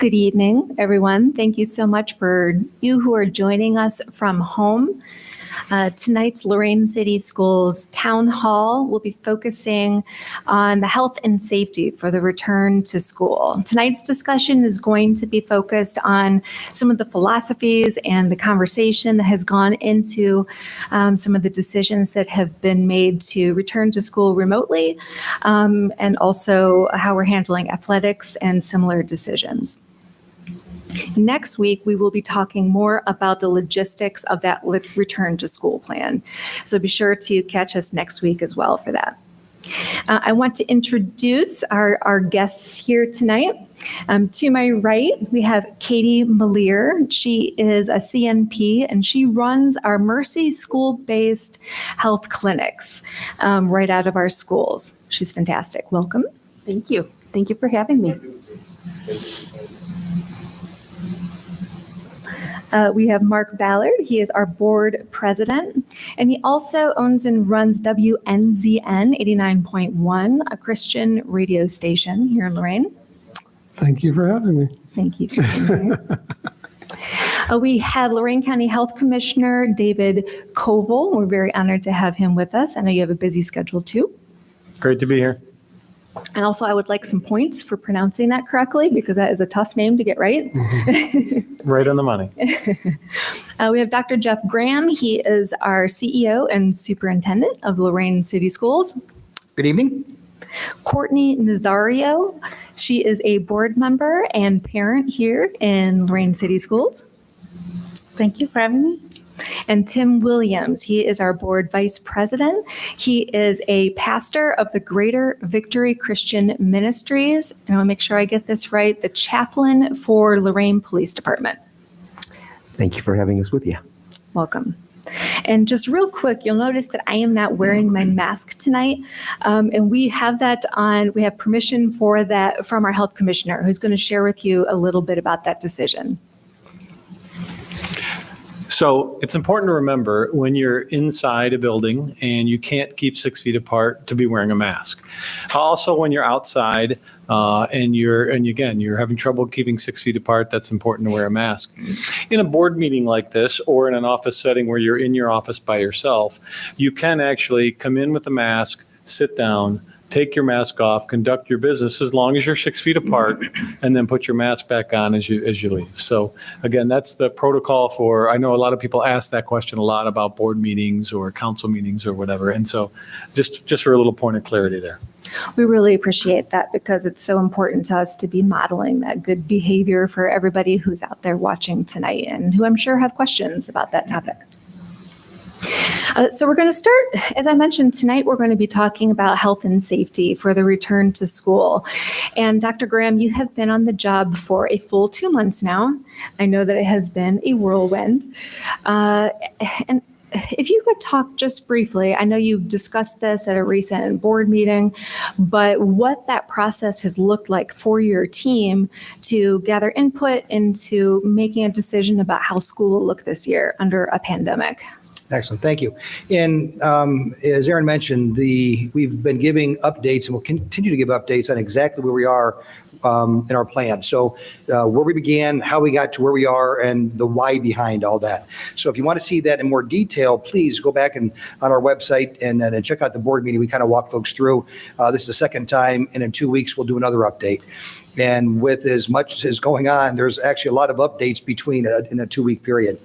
Good evening, everyone. Thank you so much for you who are joining us from home. Tonight's Lorain City Schools Town Hall will be focusing on the health and safety for the return to school. Tonight's discussion is going to be focused on some of the philosophies and the conversation that has gone into some of the decisions that have been made to return to school remotely, and also how we're handling athletics and similar decisions. Next week, we will be talking more about the logistics of that return to school plan. So be sure to catch us next week as well for that. I want to introduce our guests here tonight. To my right, we have Katie Malier. She is a CNP and she runs our Mercy school-based health clinics right out of our schools. She's fantastic. Welcome. Thank you. Thank you for having me. We have Mark Ballard. He is our board president, and he also owns and runs WNZN 89.1, a Christian radio station here in Lorain. Thank you for having me. Thank you for being here. We have Lorain County Health Commissioner David Kovale. We're very honored to have him with us. I know you have a busy schedule too. Great to be here. And also, I would like some points for pronouncing that correctly because that is a tough name to get right. Right on the money. We have Dr. Jeff Graham. He is our CEO and superintendent of Lorain City Schools. Good evening. Courtney Nazario. She is a board member and parent here in Lorain City Schools. Thank you for having me. And Tim Williams, he is our board vice president. He is a pastor of the Greater Victory Christian Ministries. And I want to make sure I get this right, the chaplain for Lorain Police Department. Thank you for having us with you. Welcome. And just real quick, you'll notice that I am not wearing my mask tonight. And we have that on, we have permission for that from our health commissioner, who's going to share with you a little bit about that decision. So it's important to remember when you're inside a building and you can't keep 6 feet apart to be wearing a mask. Also, when you're outside and you're having trouble keeping 6 feet apart, that's important to wear a mask. In a board meeting like this or in an office setting where you're in your office by yourself, you can actually come in with a mask, sit down, take your mask off, conduct your business as long as you're 6 feet apart, and then put your mask back on as you leave. So again, that's the protocol for, I know a lot of people ask that question a lot about board meetings or council meetings or whatever. And so just for a little point of clarity there. We really appreciate that because it's so important to us to be modeling that good behavior for everybody who's out there watching tonight and who I'm sure have questions about that topic. So we're going to start, as I mentioned, tonight we're going to be talking about health and safety for the return to school. And Dr. Graham, you have been on the job for a full 2 months now. I know that it has been a whirlwind. And if you could talk just briefly, I know you discussed this at a recent board meeting, but what that process has looked like for your team to gather input into making a decision about how school will look this year under a pandemic. Excellent. Thank you. And as Aaron mentioned, we've been giving updates and we'll continue to give updates on exactly where we are in our plan. So where we began, how we got to where we are, and the why behind all that. So if you want to see that in more detail, please go back on our website and check out the board meeting. We kind of walk folks through. This is the second time, and in 2 weeks, we'll do another update. And with as much as going on, there's actually a lot of updates between in a 2 week period.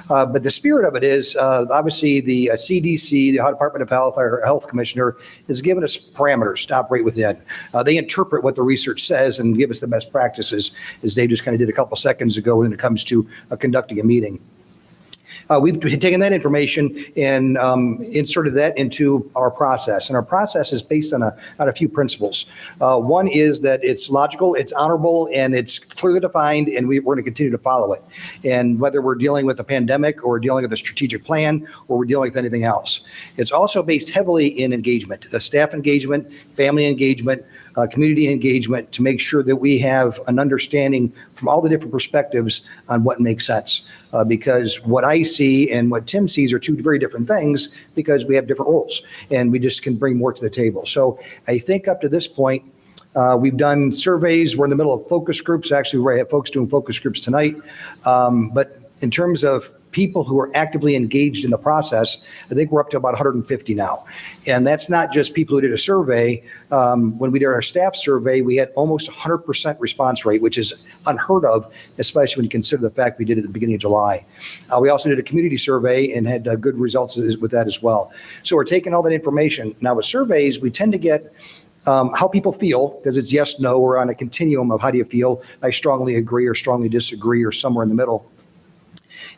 But the spirit of it is, obviously, the CDC, the Ohio Department of Health, our health commissioner, has given us parameters to operate within. They interpret what the research says and give us the best practices, as Dave just kind of did a couple seconds ago when it comes to conducting a meeting. We've taken that information and inserted that into our process. And our process is based on a few principles. One is that it's logical, it's honorable, and it's clearly defined, and we're going to continue to follow it. And whether we're dealing with a pandemic or dealing with a strategic plan or we're dealing with anything else. It's also based heavily in engagement, the staff engagement, family engagement, community engagement, to make sure that we have an understanding from all the different perspectives on what makes sense. Because what I see and what Tim sees are two very different things, because we have different roles and we just can bring more to the table. So I think up to this point, We've done surveys. We're in the middle of focus groups. Actually, we have folks doing focus groups tonight. But in terms of people who are actively engaged in the process, I think we're up to about 150 now. And that's not just people who did a survey. When we did our staff survey, we had almost 100% response rate, which is unheard of, especially when you consider the fact we did it at the beginning of July. We also did a community survey and had good results with that as well. So we're taking all that information. Now with surveys, we tend to get how people feel, because it's yes, no, or on a continuum of how do you feel? I strongly agree or strongly disagree or somewhere in the middle.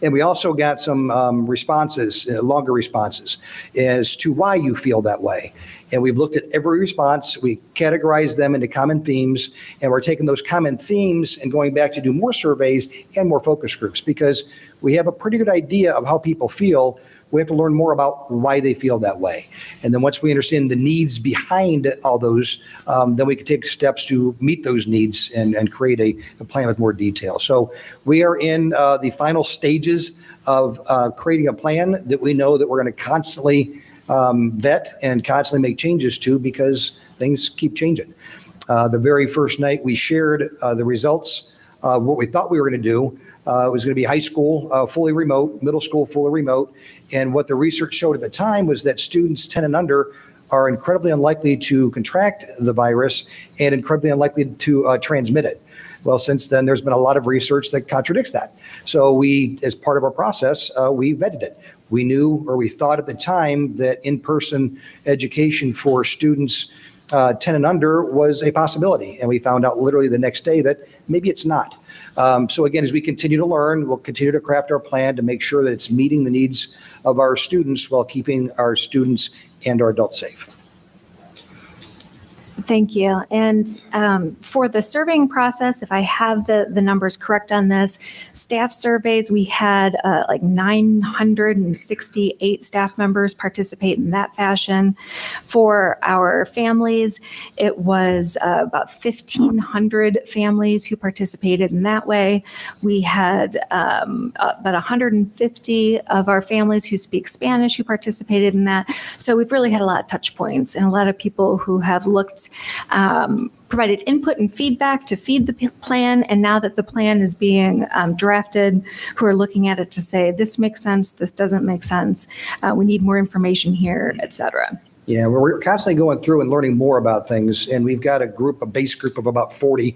And we also got some responses, longer responses, as to why you feel that way. And we've looked at every response. We categorized them into common themes, and we're taking those common themes and going back to do more surveys and more focus groups, because we have a pretty good idea of how people feel. We have to learn more about why they feel that way. And then once we understand the needs behind all those, then we can take steps to meet those needs and create a plan with more detail. So we are in the final stages of creating a plan that we know that we're going to constantly vet and constantly make changes to, because things keep changing. The very first night we shared the results, what we thought we were going to do. It was going to be high school fully remote, middle school fully remote. And what the research showed at the time was that students 10 and under are incredibly unlikely to contract the virus and incredibly unlikely to transmit it. Well, since then, there's been a lot of research that contradicts that. So we, as part of our process, we vetted it. We knew, or we thought at the time, that in-person education for students 10 and under was a possibility. And we found out literally the next day that maybe it's not. So again, as we continue to learn, we'll continue to craft our plan to make sure that it's meeting the needs of our students while keeping our students and our adults safe. Thank you. And for the surveying process, if I have the numbers correct on this, staff surveys, we had like 968 staff members participate in that fashion. For our families, it was about 1,500 families who participated in that way. We had about 150 of our families who speak Spanish who participated in that. So we've really had a lot of touch points and a lot of people who have looked provided input and feedback to feed the plan. And now that the plan is being drafted, who are looking at it to say, this makes sense, this doesn't make sense, we need more information here, et cetera. Yeah, we're constantly going through and learning more about things. And we've got a base group of about 40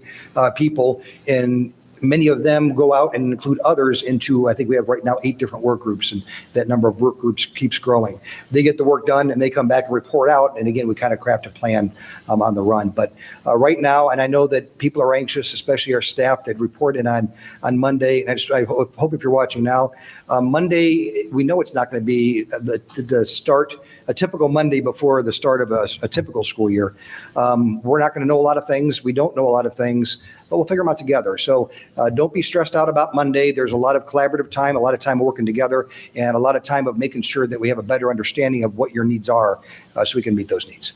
people, and many of them go out and include others into, I think we have right now 8 different work groups, and that number of work groups keeps growing. They get the work done and they come back and report out. And again, we kind of craft a plan on the run. But right now, and I know that people are anxious, especially our staff that report in on Monday. And I hope if you're watching now, Monday, we know it's not going to be the start, a typical Monday before the start of a typical school year. We're not going to know a lot of things. We don't know a lot of things, but we'll figure them out together. So don't be stressed out about Monday. There's a lot of collaborative time, a lot of time working together, and a lot of time of making sure that we have a better understanding of what your needs are so we can meet those needs.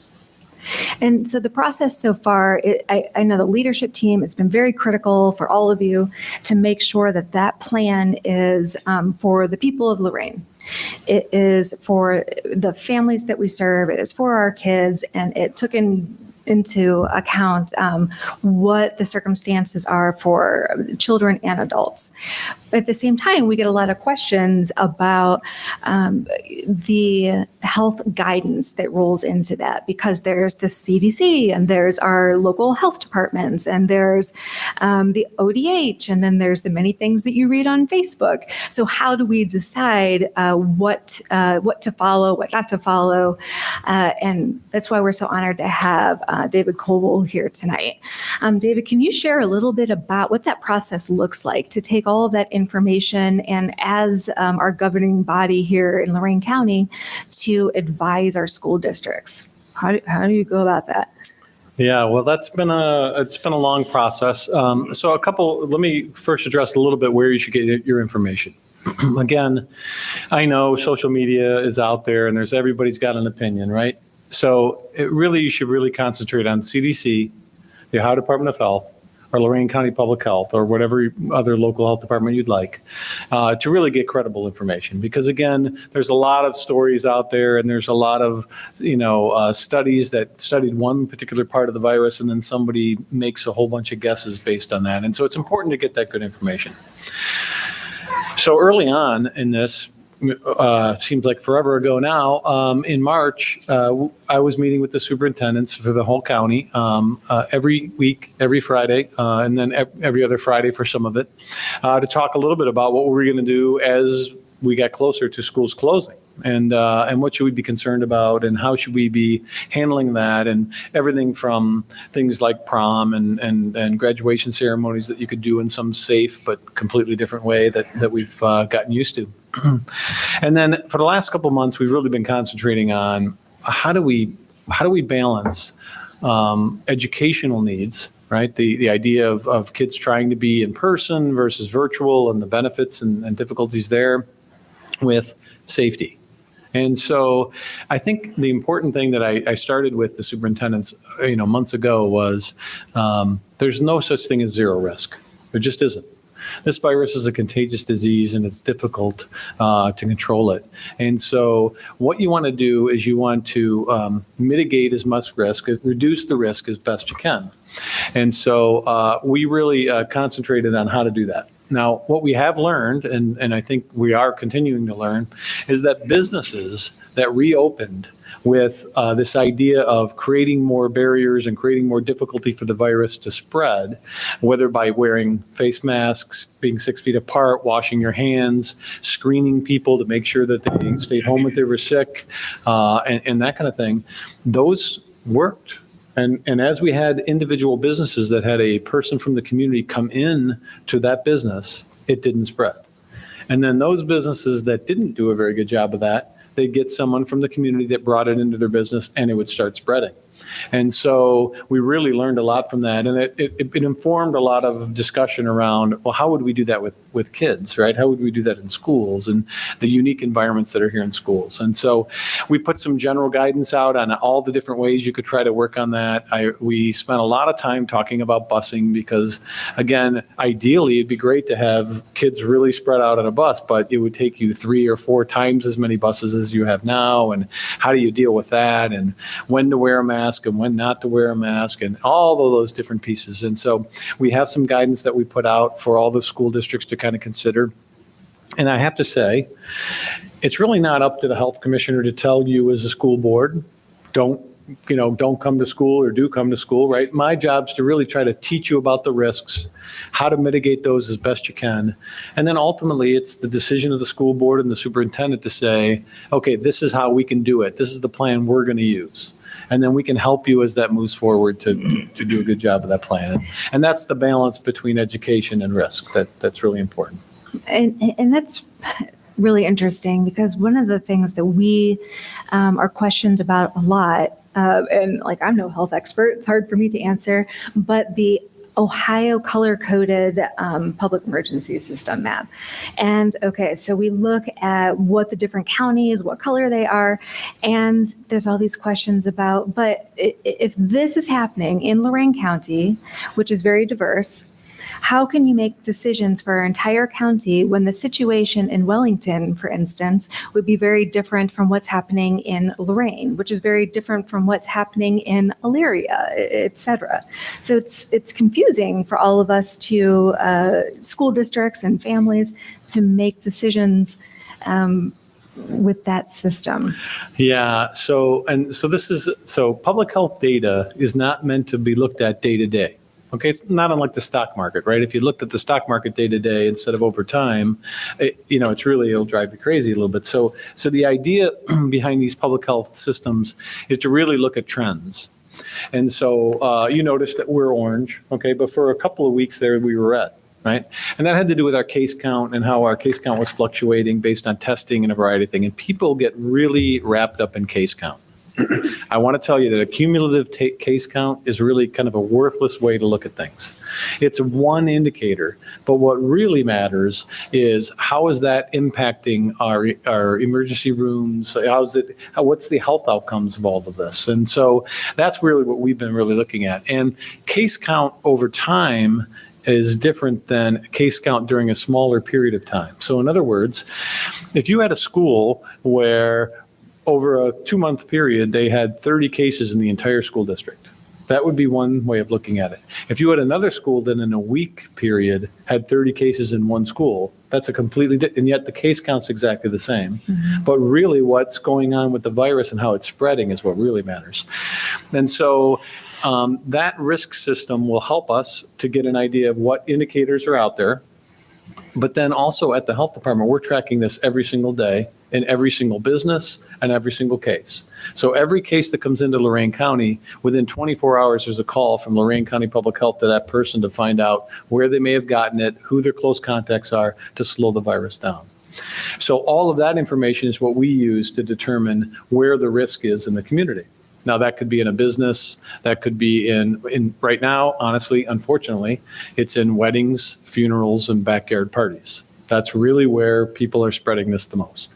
And so the process so far, I know the leadership team has been very critical for all of you to make sure that that plan is for the people of Lorain. It is for the families that we serve. It is for our kids, and it took into account what the circumstances are for children and adults. But at the same time, we get a lot of questions about the health guidance that rolls into that, because there's the CDC and there's our local health departments and there's the ODH, and then there's the many things that you read on Facebook. So how do we decide what to follow, what not to follow? And that's why we're so honored to have David Kovale here tonight. David, can you share a little bit about what that process looks like to take all of that information and, as our governing body here in Lorain County, to advise our school districts? How do you go about that? Yeah, well, it's been a long process. Let me first address a little bit where you should get your information. Again, I know social media is out there and everybody's got an opinion, right? So you should really concentrate on CDC, the Ohio Department of Health, or Lorain County Public Health or whatever other local health department you'd like, to really get credible information. Because again, there's a lot of stories out there, and there's a lot of, studies that studied one particular part of the virus, and then somebody makes a whole bunch of guesses based on that. And so it's important to get that good information. So early on in this, seems like forever ago now, in March, I was meeting with the superintendents for the whole county every week, every Friday, and then every other Friday for some of it, to talk a little bit about what we were going to do as we got closer to schools closing. And what should we be concerned about, and how should we be handling that, and everything from things like prom and graduation ceremonies that you could do in some safe but completely different way that we've gotten used to. And then for the last couple of months, we've really been concentrating on how do we balance educational needs, right? The idea of kids trying to be in person versus virtual, and the benefits and difficulties there, with safety. And so I think the important thing that I started with the superintendents, months ago was there's no such thing as zero risk. There just isn't. This virus is a contagious disease, and it's difficult to control it. And so what you want to do is you want to mitigate as much risk, reduce the risk as best you can. And so we really concentrated on how to do that. Now, what we have learned, and I think we are continuing to learn, is that businesses that reopened with this idea of creating more barriers and creating more difficulty for the virus to spread, whether by wearing face masks, being 6 feet apart, washing your hands, screening people to make sure that they stayed home if they were sick, and that kind of thing, those worked. And as we had individual businesses that had a person from the community come in to that business, it didn't spread. And then those businesses that didn't do a very good job of that, they'd get someone from the community that brought it into their business, and it would start spreading. And so we really learned a lot from that. And it informed a lot of discussion around, well, how would we do that with kids, right? How would we do that in schools and the unique environments that are here in schools? And so we put some general guidance out on all the different ways you could try to work on that. We spent a lot of time talking about busing because, again, ideally, it'd be great to have kids really spread out on a bus, but it would take you 3 or 4 times as many buses as you have now. And how do you deal with that? And when to wear a mask and when not to wear a mask, and all of those different pieces. And so we have some guidance that we put out for all the school districts to kind of consider. And I have to say, it's really not up to the health commissioner to tell you as a school board, don't come to school or do come to school, right? My job is to really try to teach you about the risks, how to mitigate those as best you can. And then ultimately, it's the decision of the school board and the superintendent to say, okay, this is how we can do it. This is the plan we're going to use. And then we can help you as that moves forward to do a good job of that plan. And that's the balance between education and risk that's really important. And that's really interesting because one of the things that we are questioned about a lot, and like I'm no health expert, it's hard for me to answer, but the Ohio color-coded public emergency system map. And okay, so we look at what the different counties, what color they are, and there's all these questions about, but if this is happening in Lorain County, which is very diverse, how can you make decisions for our entire county when the situation in Wellington, for instance, would be very different from what's happening in Lorain, which is very different from what's happening in Elyria, et cetera. So it's confusing for all of us to school districts and families to make decisions with that system. Yeah. So public health data is not meant to be looked at day to day. Okay, it's not unlike the stock market, right? If you looked at the stock market day to day instead of over time, it'll drive you crazy a little bit. So the idea behind these public health systems is to really look at trends. And so you notice that we're orange, okay, but for a couple of weeks there we were red, right? And that had to do with our case count and how our case count was fluctuating based on testing and a variety of things. And people get really wrapped up in case count. I want to tell you that a cumulative case count is really kind of a worthless way to look at things. It's one indicator, but what really matters is how is that impacting our emergency rooms? What's the health outcomes of all of this? And so that's really what we've been really looking at. And case count over time is different than case count during a smaller period of time. So in other words, if you had a school where over a 2-month period, they had 30 cases in the entire school district, that would be one way of looking at it. If you had another school that in a week period had 30 cases in one school, that's a completely different, and yet the case count's exactly the same. But really what's going on with the virus and how it's spreading is what really matters. And so that risk system will help us to get an idea of what indicators are out there. But then also at the health department, we're tracking this every single day in every single business and every single case. So every case that comes into Lorain County, within 24 hours, there's a call from Lorain County Public Health to that person to find out where they may have gotten it, who their close contacts are to slow the virus down. So all of that information is what we use to determine where the risk is in the community. Now, that could be in a business, that could be in right now, honestly, unfortunately, it's in weddings, funerals, and backyard parties. That's really where people are spreading this the most.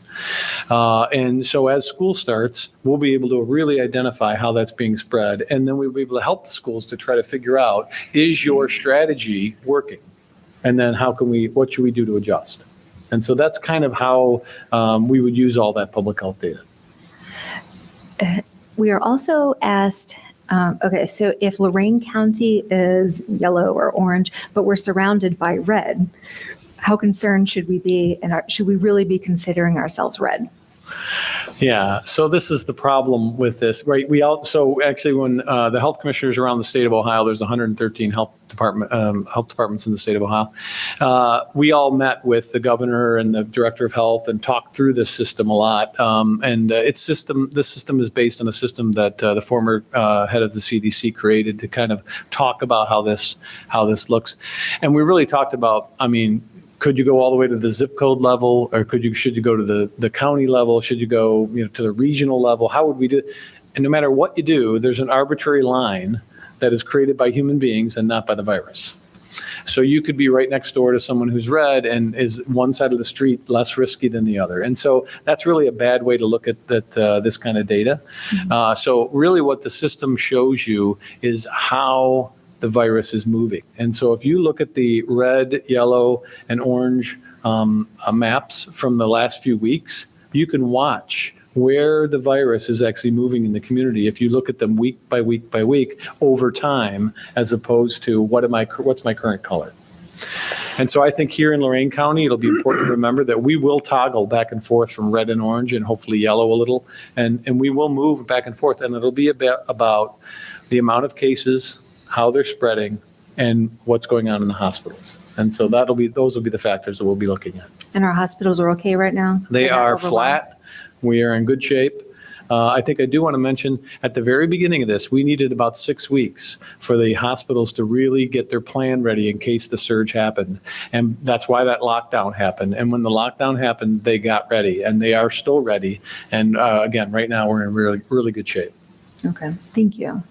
And so as school starts, we'll be able to really identify how that's being spread. And then we'll be able to help the schools to try to figure out, is your strategy working? And then what should we do to adjust? And so that's kind of how we would use all that public health data. We are also asked, okay, so if Lorain County is yellow or orange, but we're surrounded by red, how concerned should we be, and should we really be considering ourselves red? Yeah, so this is the problem with this, right? So actually, when the health commissioners around the state of Ohio, there's 113 health departments in the state of Ohio. We all met with the governor and the director of health and talked through this system a lot. This system is based on a system that the former head of the CDC created to kind of talk about how this looks. And we really talked about, could you go all the way to the zip code level, or should you go to the county level? Should you go to the regional level? How would we do it? And no matter what you do, there's an arbitrary line that is created by human beings and not by the virus. So you could be right next door to someone who's red and is one side of the street less risky than the other. And so that's really a bad way to look at this kind of data. So really what the system shows you is how the virus is moving. And so if you look at the red, yellow, and orange maps from the last few weeks, you can watch where the virus is actually moving in the community if you look at them week by week by week over time, as opposed to what's my current color. And so I think here in Lorain County, it'll be important to remember that we will toggle back and forth from red and orange and hopefully yellow a little, and we will move back and forth, and it'll be about the amount of cases, how they're spreading, and what's going on in the hospitals. And so those will be the factors that we'll be looking at. And our hospitals are okay right now? They They're not are overwhelmed? flat. We are in good shape. I think I do want to mention at the very beginning of this, we needed about 6 weeks for the hospitals to really get their plan ready in case the surge happened. And that's why that lockdown happened. And when the lockdown happened, they got ready, and they are still ready. And again, right now we're in really, really good shape. Okay, thank you.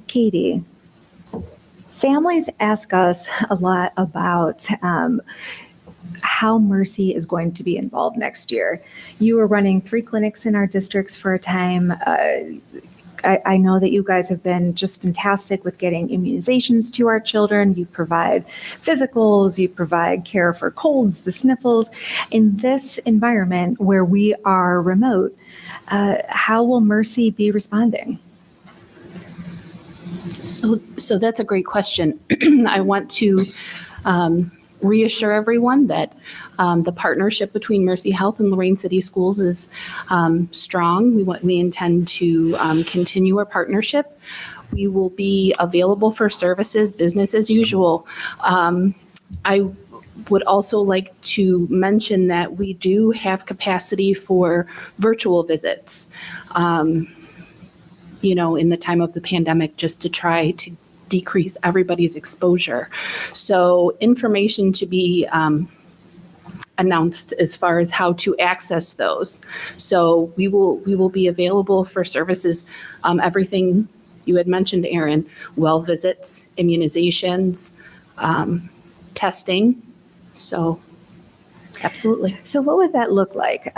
Katie, families ask us a lot about how Mercy is going to be involved next year. You were running 3 clinics in our districts for a time. I know that you guys have been just fantastic with getting immunizations to our children. You provide physicals, you provide care for colds, the sniffles. In this environment where we are remote, how will Mercy be responding? So that's a great question. I want to reassure everyone that the partnership between Mercy Health and Lorain City Schools is strong. We intend to continue our partnership. We will be available for services, business as usual. I would also like to mention that we do have capacity for virtual visits. In the time of the pandemic, just to try to decrease everybody's exposure. So information to be announced as far as how to access those. So we will be available for services, everything you had mentioned, Aaron, well visits, immunizations, testing. So absolutely. So what would that look like?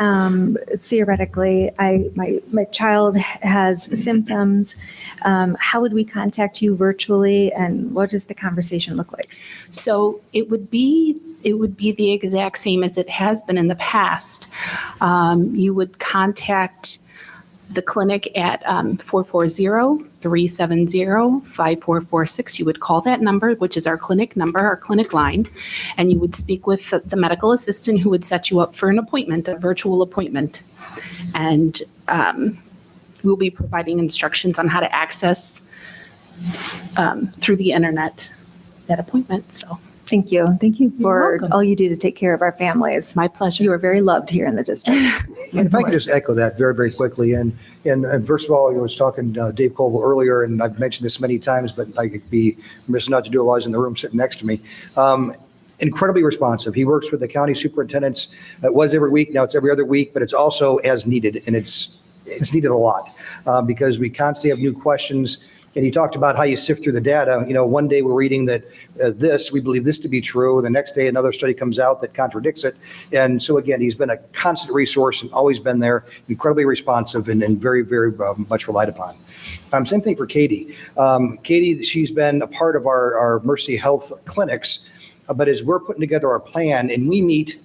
Theoretically, my child has symptoms. How would we contact you virtually, and what does the conversation look like? So it would be the exact same as it has been in the past. You would contact the clinic at 440-370-5446. You would call that number, which is our clinic number, our clinic line, and you would speak with the medical assistant who would set you up for an appointment, a virtual appointment. And we'll be providing instructions on how to access through the internet that appointment. So Thank you. Thank you for welcome. all you do to take care of our families. my pleasure. You are very loved here in the district. And if I could just echo that very, very quickly. And first of all, I was talking to Dave Kovale earlier, and I've mentioned this many times, but I could be remiss not to do it while he's in the room sitting next to me. Incredibly responsive. He works with the county superintendents. It was every week. Now it's every other week, but it's also as needed. And it's needed a lot because we constantly have new questions. And you talked about how you sift through the data. You know, one day we're reading that we believe this to be true. The next day, another study comes out that contradicts it. And so again, he's been a constant resource and always been there, incredibly responsive and very, very much relied upon. Same thing for Katie. Katie, she's been a part of our Mercy Health clinics, but as we're putting together our plan and we meet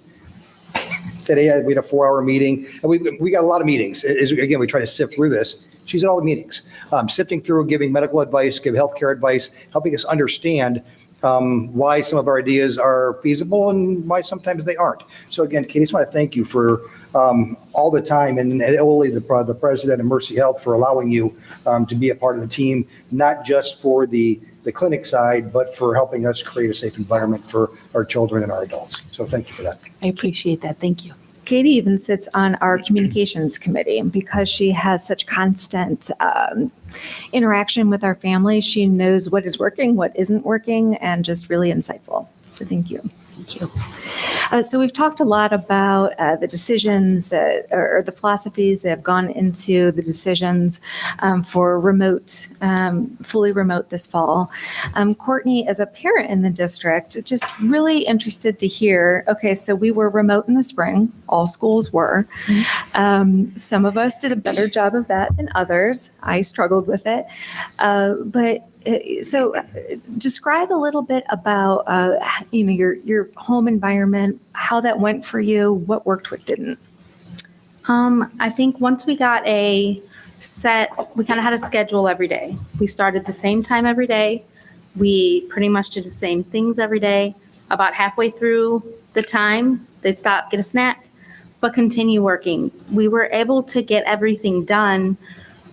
today, we had a 4-hour meeting. And we got a lot of meetings. Again, we try to sift through this. She's at all the meetings, sifting through, giving medical advice, give healthcare advice, helping us understand why some of our ideas are feasible and why sometimes they aren't. So again, Katie, I just want to thank you for all the time, and Oli, the president of Mercy Health, for allowing you to be a part of the team, not just for the clinic side, but for helping us create a safe environment for our children and our adults. So thank you for that. I appreciate that. Thank you. Katie even sits on our communications committee because she has such constant interaction with our family. She knows what is working, what isn't working, and just really insightful. So thank you. Thank you. So we've talked a lot about the decisions that, or the philosophies that have gone into the decisions for remote, fully remote this fall. Courtney, as a parent in the district, just really interested to hear, okay, so we were remote in the spring, all schools were. Some of us did a better job of that than others. I struggled with it. So describe a little bit about, your home environment, how that went for you, what worked, what didn't. I think once we got we kind of had a schedule every day. We started the same time every day. We pretty much did the same things every day. About halfway through the time, they'd stop, get a snack, but continue working. We were able to get everything done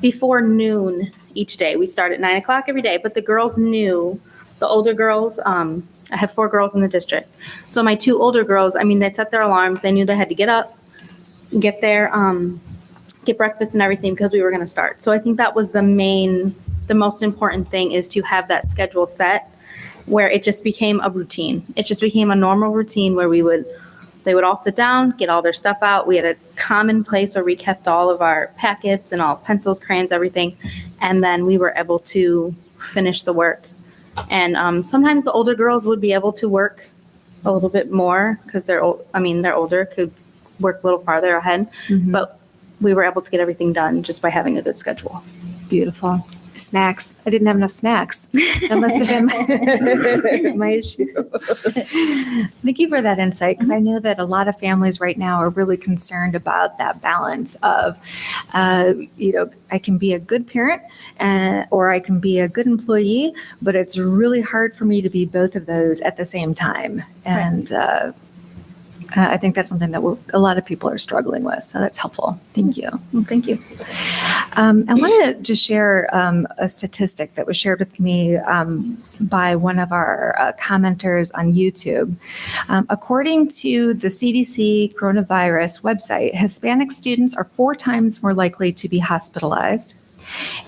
before noon each day. We start at 9 o'clock every day, but the girls knew, the older girls, I have 4 girls in the district. So my 2 older girls, they'd set their alarms. They knew they had to get up, get there, get breakfast and everything because we were going to start. So I think that was the most important thing, is to have that schedule set where it just became a routine. It just became a normal routine where they would all sit down, get all their stuff out. We had a common place where we kept all of our packets and all pencils, crayons, everything. And then we were able to finish the work. And sometimes the older girls would be able to work a little bit more because they're older, could work a little farther ahead. Mm-hmm. But we were able to get everything done just by having a good schedule. Beautiful. Snacks. I didn't have enough snacks. That must have been my issue. Thank you for that insight, because I know that a lot of families right now are really concerned about that balance of, I can be a good parent or I can be a good employee, but it's really hard for me to be both of those at the same time. And I think that's something that a lot of people are struggling with. So that's helpful. Thank you. Well, thank you. I want to just share a statistic that was shared with me by one of our commenters on YouTube. According to the CDC coronavirus website, Hispanic students are 4 times more likely to be hospitalized,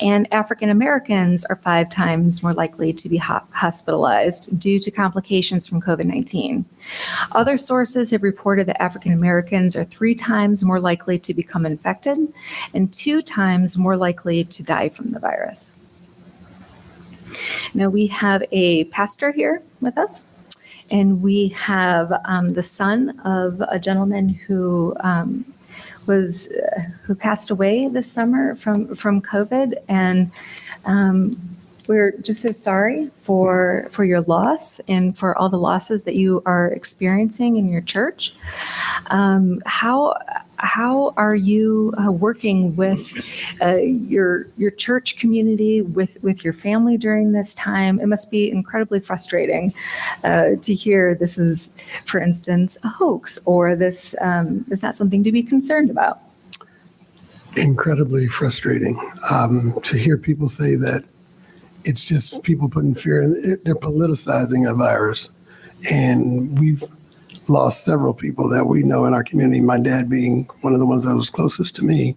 and African Americans are 5 times more likely to be hospitalized due to complications from COVID-19. Other sources have reported that African Americans are 3 times more likely to become infected and 2 times more likely to die from the virus. Now, we have a pastor here with us, and we have the son of a gentleman who who passed away this summer from COVID, and we're just so sorry for your loss and for all the losses that you are experiencing in your church. How are you working with your church community, with your family during this time? It must be incredibly frustrating to hear this is, for instance, a hoax, or this is not something to be concerned about. Incredibly frustrating to hear people say that it's just people putting fear in. They're politicizing a virus. And we've lost several people that we know in our community, my dad being one of the ones that was closest to me.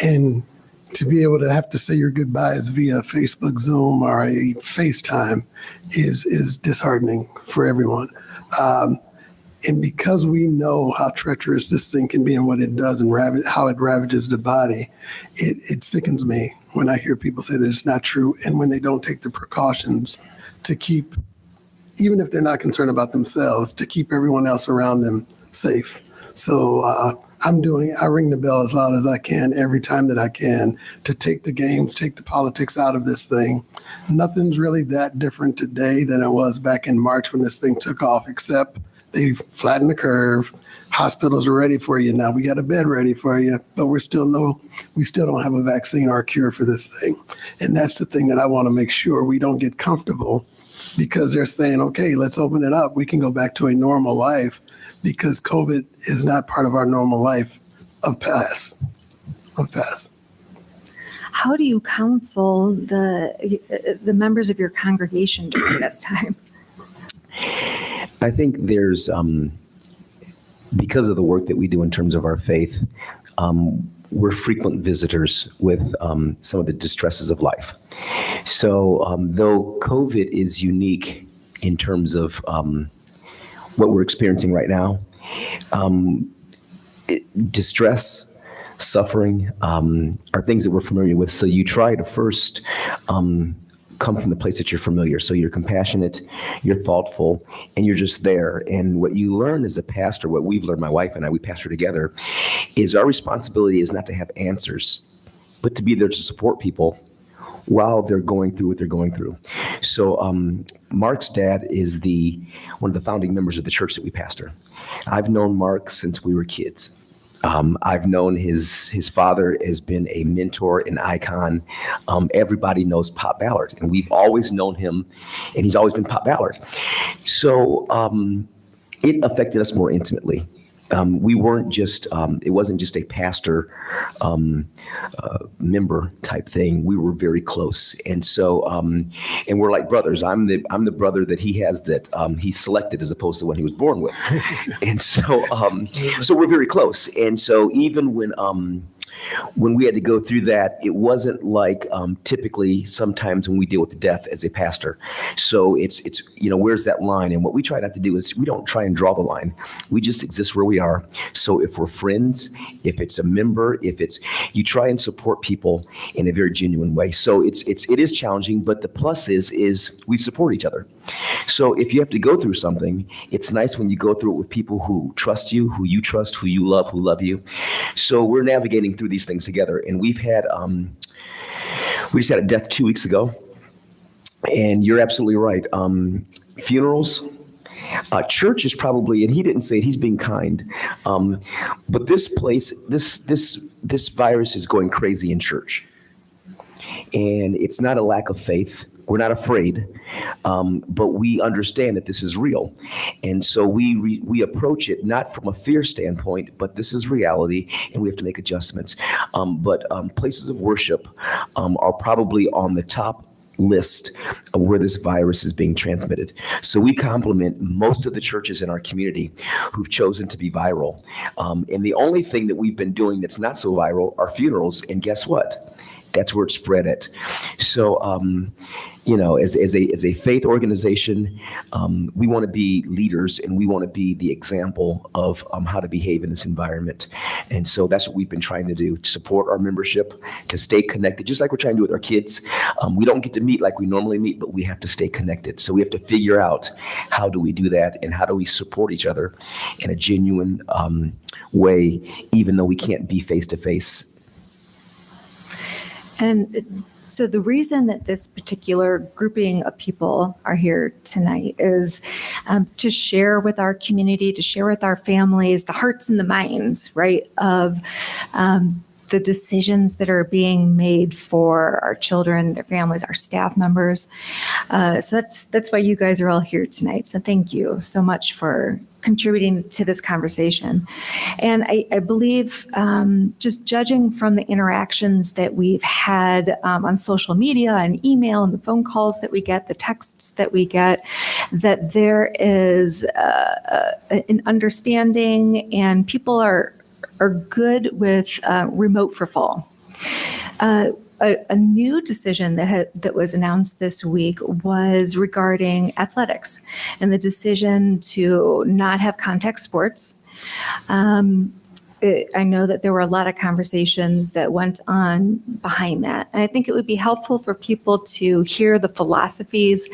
And to be able to have to say your goodbyes via Facebook, Zoom, or a FaceTime is disheartening for everyone. And because we know how treacherous this thing can be and what it does and how it ravages the body, it sickens me when I hear people say that it's not true, and when they don't take the precautions to keep, even if they're not concerned about themselves, to keep everyone else around them safe. So I ring the bell as loud as I can every time that I can to take the games, take the politics out of this thing. Nothing's really that different today than it was back in March when this thing took off, except they flattened the curve. Hospitals are ready for you now. We got a bed ready for you, but we still don't have a vaccine or a cure for this thing. And that's the thing that I want to make sure we don't get comfortable, because they're saying, okay, let's open it up. We can go back to a normal life, because COVID is not part of our normal life of past. How do you counsel the members of your congregation during this time? I think there's, because of the work that we do in terms of our faith, we're frequent visitors with some of the distresses of life. So though COVID is unique in terms of what we're experiencing right now, distress, suffering are things that we're familiar with. So you try to first come from the place that you're familiar. So you're compassionate, you're thoughtful, and you're just there. And what you learn as a pastor, what we've learned, my wife and I, we pastor together, is our responsibility is not to have answers, but to be there to support people while they're going through what they're going through. So Mark's dad is one of the founding members of the church that we pastor. I've known Mark since we were kids. I've known his father has been a mentor, an icon. Everybody knows Pop Ballard, and we've always known him, and he's always been Pop Ballard. So it affected us more intimately. We weren't just, it wasn't just a pastor member type thing. We were very close. And so, and we're like brothers. I'm the brother that he has that he selected as opposed to what he was born with. And so, so we're very close. And so even when we had to go through that, it wasn't like typically sometimes when we deal with death as a pastor. So it's where's that line? And what we try not to do is we don't try and draw the line. We just exist where we are. So if we're friends, if it's a member, you try and support people in a very genuine way. So it is challenging, but the plus is we support each other. So if you have to go through something, it's nice when you go through it with people who trust you, who you trust, who you love, who love you. So we're navigating through these things together. And we've had, we just had a death 2 weeks ago. And you're absolutely right. Funerals, church is probably, and he didn't say it, he's being kind. But this place, this virus is going crazy in church. And it's not a lack of faith. We're not afraid, but we understand that this is real. And so we approach it not from a fear standpoint, but this is reality and we have to make adjustments. But places of worship are probably on the top list of where this virus is being transmitted. So we compliment most of the churches in our community who've chosen to be viral. And the only thing that we've been doing that's not so viral are funerals. And guess what? That's where it spread at. So, as a faith organization, we want to be leaders and we want to be the example of how to behave in this environment. And so that's what we've been trying to do, to support our membership, to stay connected, just like we're trying to do with our kids. We don't get to meet like we normally meet, but we have to stay connected. So we have to figure out how do we do that and how do we support each other in a genuine way, even though we can't be face to face. And so the reason that this particular grouping of people are here tonight is to share with our community, to share with our families, the hearts and the minds, right, of the decisions that are being made for our children, their families, our staff members. So that's why you guys are all here tonight. So thank you so much for contributing to this conversation. And I believe just judging from the interactions that we've had on social media and email and the phone calls that we get, the texts that we get, that there is an understanding and people are good with remote for fall. A new decision that was announced this week was regarding athletics and the decision to not have contact sports. I know that there were a lot of conversations that went on behind that. And I think it would be helpful for people to hear the philosophies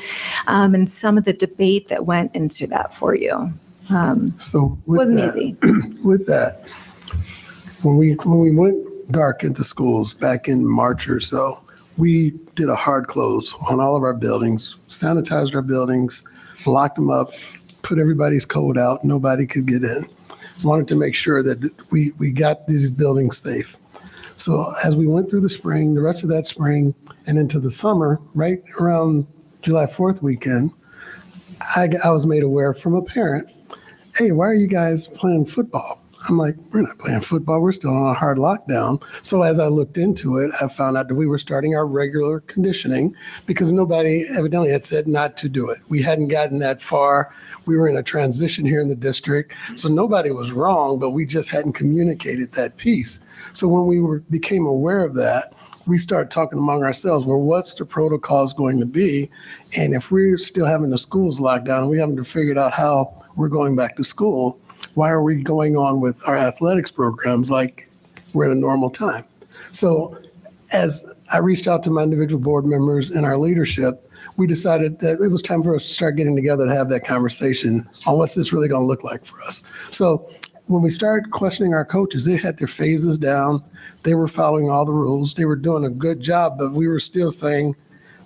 and some of the debate that went into that for you. So with Wasn't that, easy. With that, when we went dark into schools back in March or so, we did a hard close on all of our buildings, sanitized our buildings, locked them up, put everybody's code out, nobody could get in. Wanted to make sure that we got these buildings safe. So as we went through the spring, the rest of that spring and into the summer, right around July 4th weekend, I was made aware from a parent, hey, why are you guys playing football? I'm like, we're not playing football. We're still on a hard lockdown. So as I looked into it, I found out that we were starting our regular conditioning because nobody evidently had said not to do it. We hadn't gotten that far. We were in a transition here in the district. So nobody was wrong, but we just hadn't communicated that piece. So when we became aware of that, we started talking among ourselves, well, what's the protocols going to be? And if we're still having the schools locked down, we haven't figured out how we're going back to school, why are we going on with our athletics programs like we're in a normal time? So as I reached out to my individual board members and our leadership, we decided that it was time for us to start getting together to have that conversation on what's this really going to look like for us. So when we started questioning our coaches, they had their phases down. They were following all the rules. They were doing a good job, but we were still saying,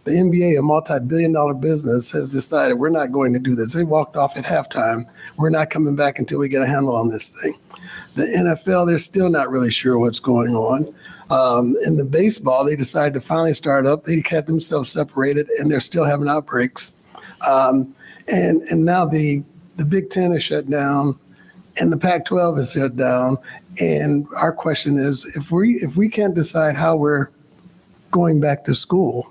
the NBA, a multi-billion-dollar business, has decided we're not going to do this. They walked off at halftime. We're not coming back until we get a handle on this thing. The NFL, they're still not really sure what's going on. In the baseball, they decided to finally start up. They had themselves separated, and they're still having outbreaks. And now the Big Ten is shut down, and the Pac-12 is shut down. And our question is, if we can't decide how we're going back to school,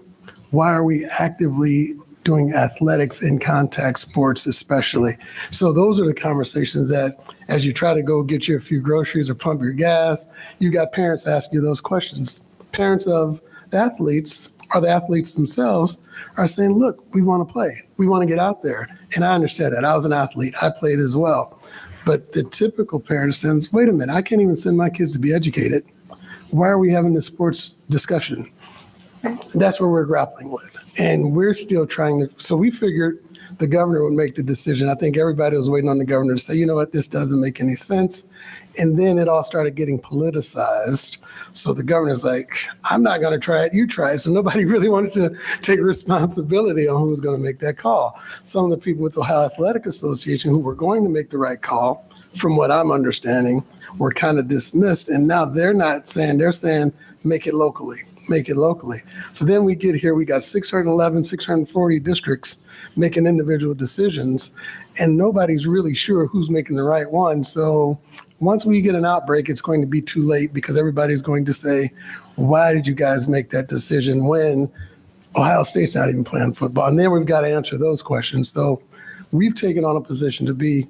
why are we actively doing athletics in contact sports especially? So those are the conversations that as you try to go get you a few groceries or pump your gas, you got parents asking you those questions. Parents of the athletes or the athletes themselves are saying, look, we want to play. We want to get out there. And I understand that. I was an athlete. I played as well. But the typical parent says, wait a minute, I can't even send my kids to be educated. Why are we having this sports discussion? That's where we're grappling with. And we're still trying to, so we figured the governor would make the decision. I think everybody was waiting on the governor to say, you know what, this doesn't make any sense. And then it all started getting politicized. So the governor's like, I'm not going to try it, you try it. So nobody really wanted to take responsibility on who was going to make that call. Some of the people with the Ohio Athletic Association who were going to make the right call, from what I'm understanding, were kind of dismissed. And now they're not saying, they're saying, make it locally. Make it locally. So then we get here, we got 611, 640 districts making individual decisions, and nobody's really sure who's making the right one. So once we get an outbreak, it's going to be too late because everybody's going to say, why did you guys make that decision when Ohio State's not even playing football? And then we've got to answer those questions. So we've taken on a position to be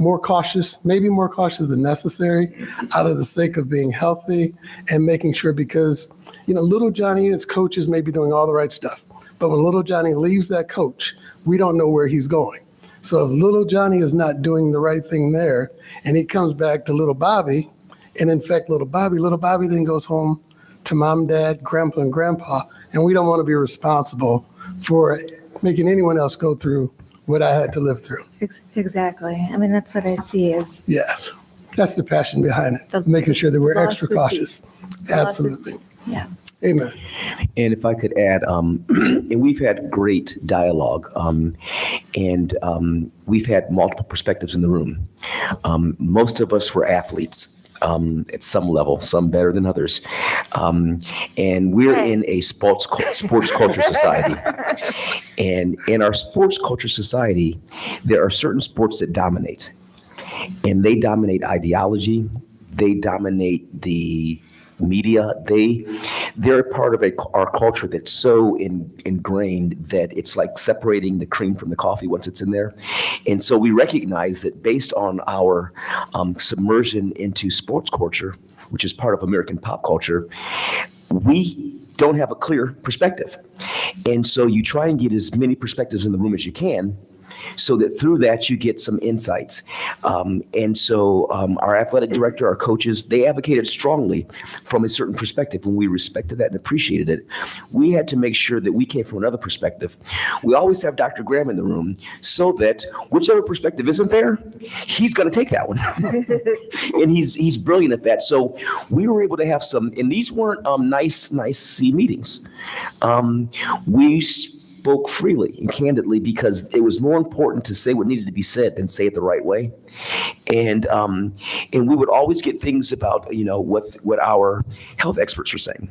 more cautious, maybe more cautious than necessary, out of the sake of being healthy and making sure, because, little Johnny and his coaches may be doing all the right stuff. But when little Johnny leaves that coach, we don't know where he's going. So if little Johnny is not doing the right thing there and he comes back to little Bobby and infect little Bobby then goes home to mom, dad, grandpa, and grandpa. And we don't want to be responsible for making anyone else go through what I had to live through. Exactly. I mean, that's what I see as Yeah, that's the passion behind it, making sure that we're loss extra was cautious. deep. The loss was Absolutely. deep. Yeah. Amen. And if I could add, and we've had great dialogue, and we've had multiple perspectives in the room. Most of us were athletes at some level, some better than others. And we're in a sports culture society. And in our sports culture society, there are certain sports that dominate. And they dominate ideology. They dominate the media. They're a part of our culture that's so ingrained that it's like separating the cream from the coffee once it's in there. And so we recognize that based on our submersion into sports culture, which is part of American pop culture, we don't have a clear perspective. And so you try and get as many perspectives in the room as you can, so that through that you get some insights. And so our athletic director, our coaches, they advocated strongly from a certain perspective, and we respected that and appreciated it. We had to make sure that we came from another perspective. We always have Dr. Graham in the room so that whichever perspective isn't there, he's going to take that one. And he's brilliant at that. So we were able to have some, and these weren't nice meetings. We spoke freely and candidly because it was more important to say what needed to be said than say it the right way. And we would always get things about, what our health experts were saying.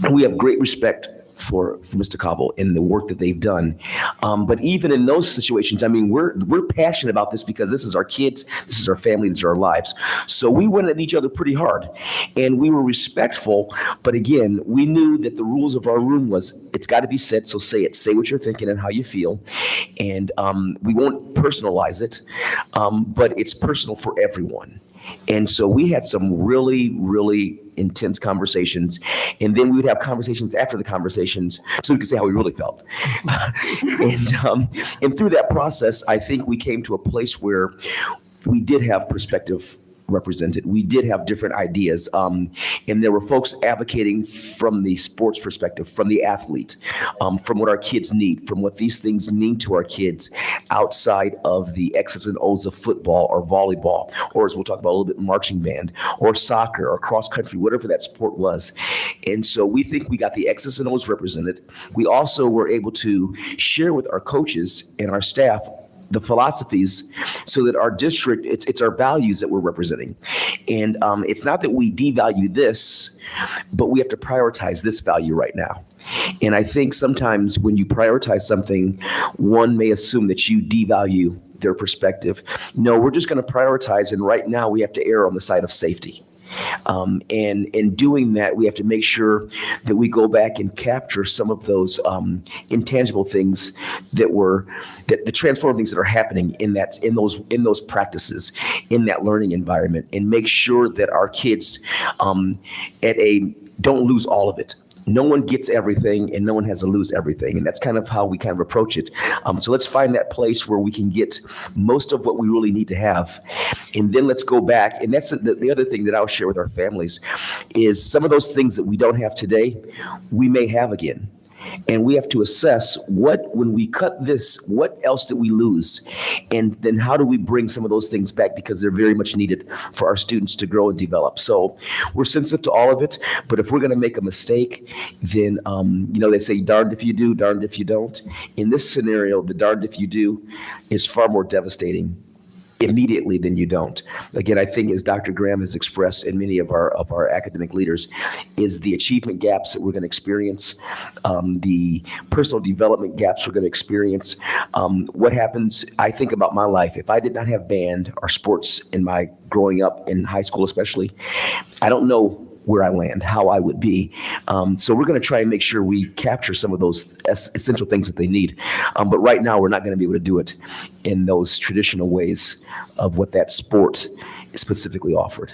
And we have great respect for Mr. Kovale and the work that they've done. But even in those situations, I mean, we're passionate about this because this is our kids, this is our family, this is our lives. So we went at each other pretty hard and we were respectful. But again, we knew that the rules of our room was it's got to be said. So say it, say what you're thinking and how you feel. And we won't personalize it, but it's personal for everyone. And so we had some really, really intense conversations. And then we would have conversations after the conversations so we could say how we really felt. And through that process, I think we came to a place where we did have perspective represented. We did have different ideas. And there were folks advocating from the sports perspective, from the athlete, from what our kids need, from what these things mean to our kids outside of the X's and O's of football or volleyball, or as we'll talk about a little bit, marching band or soccer or cross country, whatever that sport was. And so we think we got the X's and O's represented. We also were able to share with our coaches and our staff the philosophies so that our district, it's our values that we're representing. And it's not that we devalue this, but we have to prioritize this value right now. And I think sometimes when you prioritize something, one may assume that you devalue their perspective. No, we're just going to prioritize. And right now we have to err on the side of safety. And in doing that, we have to make sure that we go back and capture some of those intangible things that the transformative things that are happening in those practices, in that learning environment, and make sure that our kids don't lose all of it. No one gets everything and no one has to lose everything. And that's kind of how we kind of approach it. So let's find that place where we can get most of what we really need to have. And then let's go back. And that's the other thing that I'll share with our families is some of those things that we don't have today, we may have again. And we have to assess when we cut this, what else did we lose? And then how do we bring some of those things back because they're very much needed for our students to grow and develop. So we're sensitive to all of it. But if we're going to make a mistake, then, they say darned if you do, darned if you don't. In this scenario, the darned if you do is far more devastating immediately than you don't. Again, I think as Dr. Graham has expressed and many of our academic leaders is the achievement gaps that we're going to experience, the personal development gaps we're going to experience. What happens, I think about my life, if I did not have band or sports in my growing up in high school especially, I don't know where I land, how I would be. So we're going to try and make sure we capture some of those essential things that they need. But right now, we're not going to be able to do it in those traditional ways of what that sport specifically offered.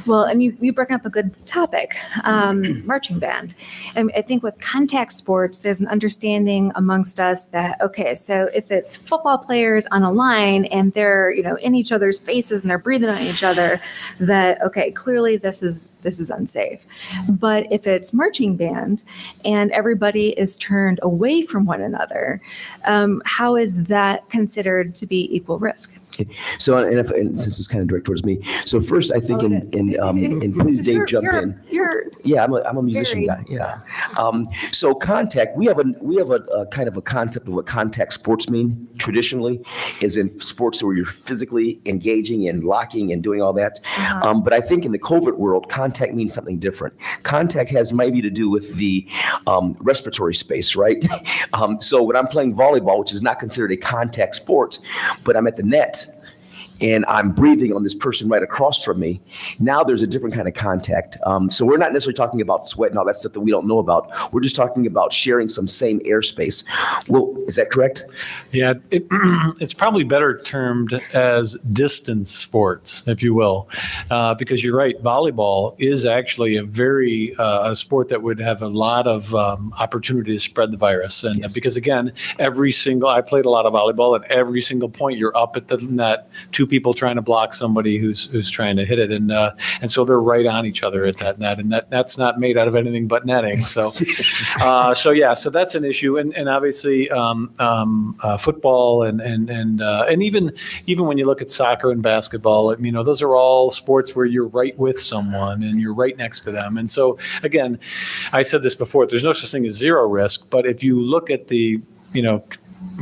Well, and you bring up a good topic, marching band. And I think with contact sports, there's an understanding amongst us that, okay, so if it's football players on a line and they're, in each other's faces and they're breathing on each other, that, okay, clearly this is unsafe. But if it's marching band and everybody is turned away from one another, how is that considered to be equal risk? So, and since it's kind of direct towards me, so first I think, and please Dave jump in. Yeah, I'm a musician guy. Yeah. So contact, we have a kind of a concept of what contact sports mean traditionally, is in sports where you're physically engaging and locking and doing all that. But I think in the COVID world, contact means something different. Contact has maybe to do with the respiratory space, right? So when I'm playing volleyball, which is not considered a contact sport, but I'm at the net, and I'm breathing on this person right across from me, now there's a different kind of contact. So we're not necessarily talking about sweat and all that stuff that we don't know about. We're just talking about sharing some same airspace. Well, is that correct? Yeah, it's probably better termed as distance sports, if you will, because you're right. Volleyball is actually a sport that would have a lot of opportunity to spread the virus. And Yes. Because again, I played a lot of volleyball, and every single point you're up at the net, two people trying to block somebody who's trying to hit it, and so they're right on each other at that net, and that's not made out of anything but netting. So, so that's an issue, and obviously football and even when you look at soccer and basketball, those are all sports where you're right with someone and you're right next to them, and so again, I said this before, there's no such thing as zero risk, but if you look at the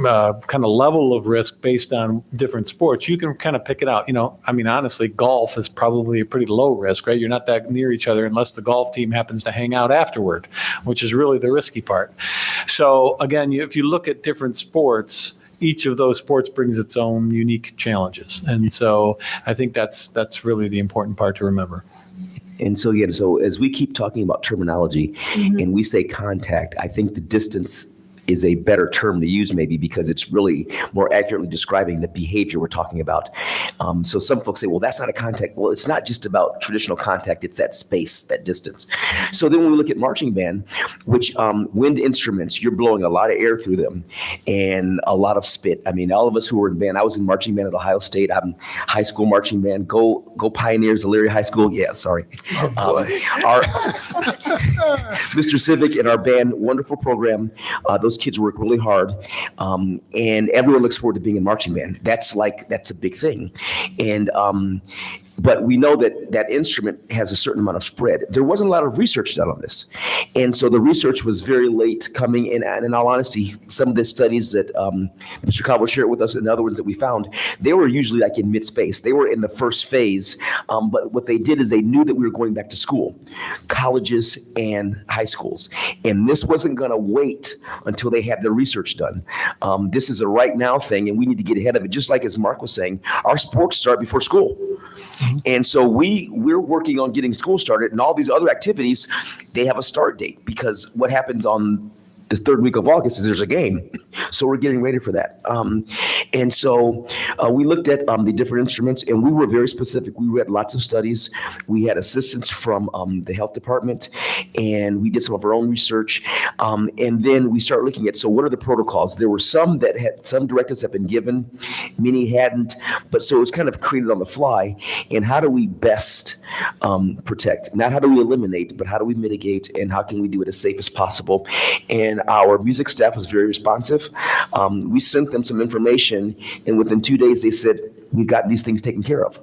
kind of level of risk based on different sports, you can kind of pick it out. Honestly, golf is probably a pretty low risk, right? You're not that near each other unless the golf team happens to hang out afterward, which is really the risky part. So again, if you look at different sports, each of those sports brings its own unique challenges. And so I think that's really the important part to remember. And so, again, as we keep talking about terminology and we say contact, I think the distance is a better term to use maybe because it's really more accurately describing the behavior we're talking about. So some folks say, well, that's not a contact. Well, it's not just about traditional contact. It's that space, that distance. So then when we look at marching band, which wind instruments, you're blowing a lot of air through them and a lot of spit. All of us who were in band, I was in marching band at Ohio State. I'm high school marching band. Go Pioneers, Elyria High School. Yeah, sorry. Oh, boy. Our Mr. Civic and our band, wonderful program. Those kids work really hard, and everyone looks forward to being in marching band. That's a big thing, and but we know that instrument has a certain amount of spread. There wasn't a lot of research done on this, and so the research was very late coming in. And in all honesty, some of the studies that Mr. Kovale shared with us and the other ones that we found, they were usually like in mid-space. They were in the first phase, but what they did is they knew that we were going back to school, colleges and high schools, and this wasn't going to wait until they had their research done. This is a right now thing, and we need to get ahead of it. Just like as Mark was saying, our sports start before school. And so we're working on getting school started, and all these other activities, they have a start date because what happens on the third week of August is there's a game. So we're getting ready for that. And so we looked at the different instruments, and we were very specific. We read lots of studies. We had assistance from the health department, and we did some of our own research. And then we started looking at, so what are the protocols? There were some directives have been given, many hadn't, but so it was kind of created on the fly. And how do we best protect? Not how do we eliminate, but how do we mitigate, and how can we do it as safe as possible? And our music staff was very responsive. We sent them some information, and within 2 days they said, we've gotten these things taken care of.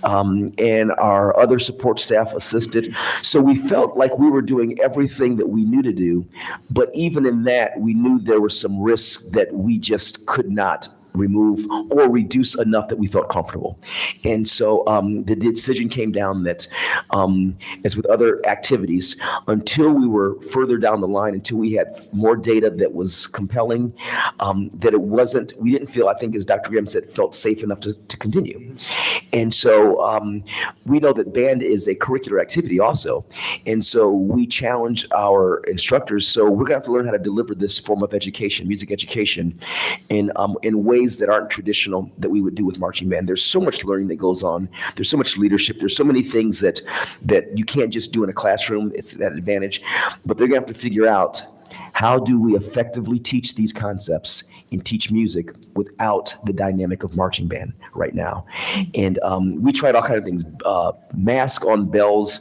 And our other support staff assisted. So we felt like we were doing everything that we knew to do, but even in that, we knew there were some risks that we just could not remove or reduce enough that we felt comfortable. And so the decision came down that, as with other activities, until we were further down the line, until we had more data that was compelling, that we didn't feel, I think as Dr. Graham said, felt safe enough to continue. And so we know that band is a curricular activity also. And so we challenge our instructors. So we're going to have to learn how to deliver this form of education, music education, in ways that aren't traditional that we would do with marching band. There's so much learning that goes on. There's so much leadership. There's so many things that you can't just do in a classroom. It's that advantage. But they're going to have to figure out, how do we effectively teach these concepts and teach music without the dynamic of marching band right now? And we tried all kinds of things, mask on bells,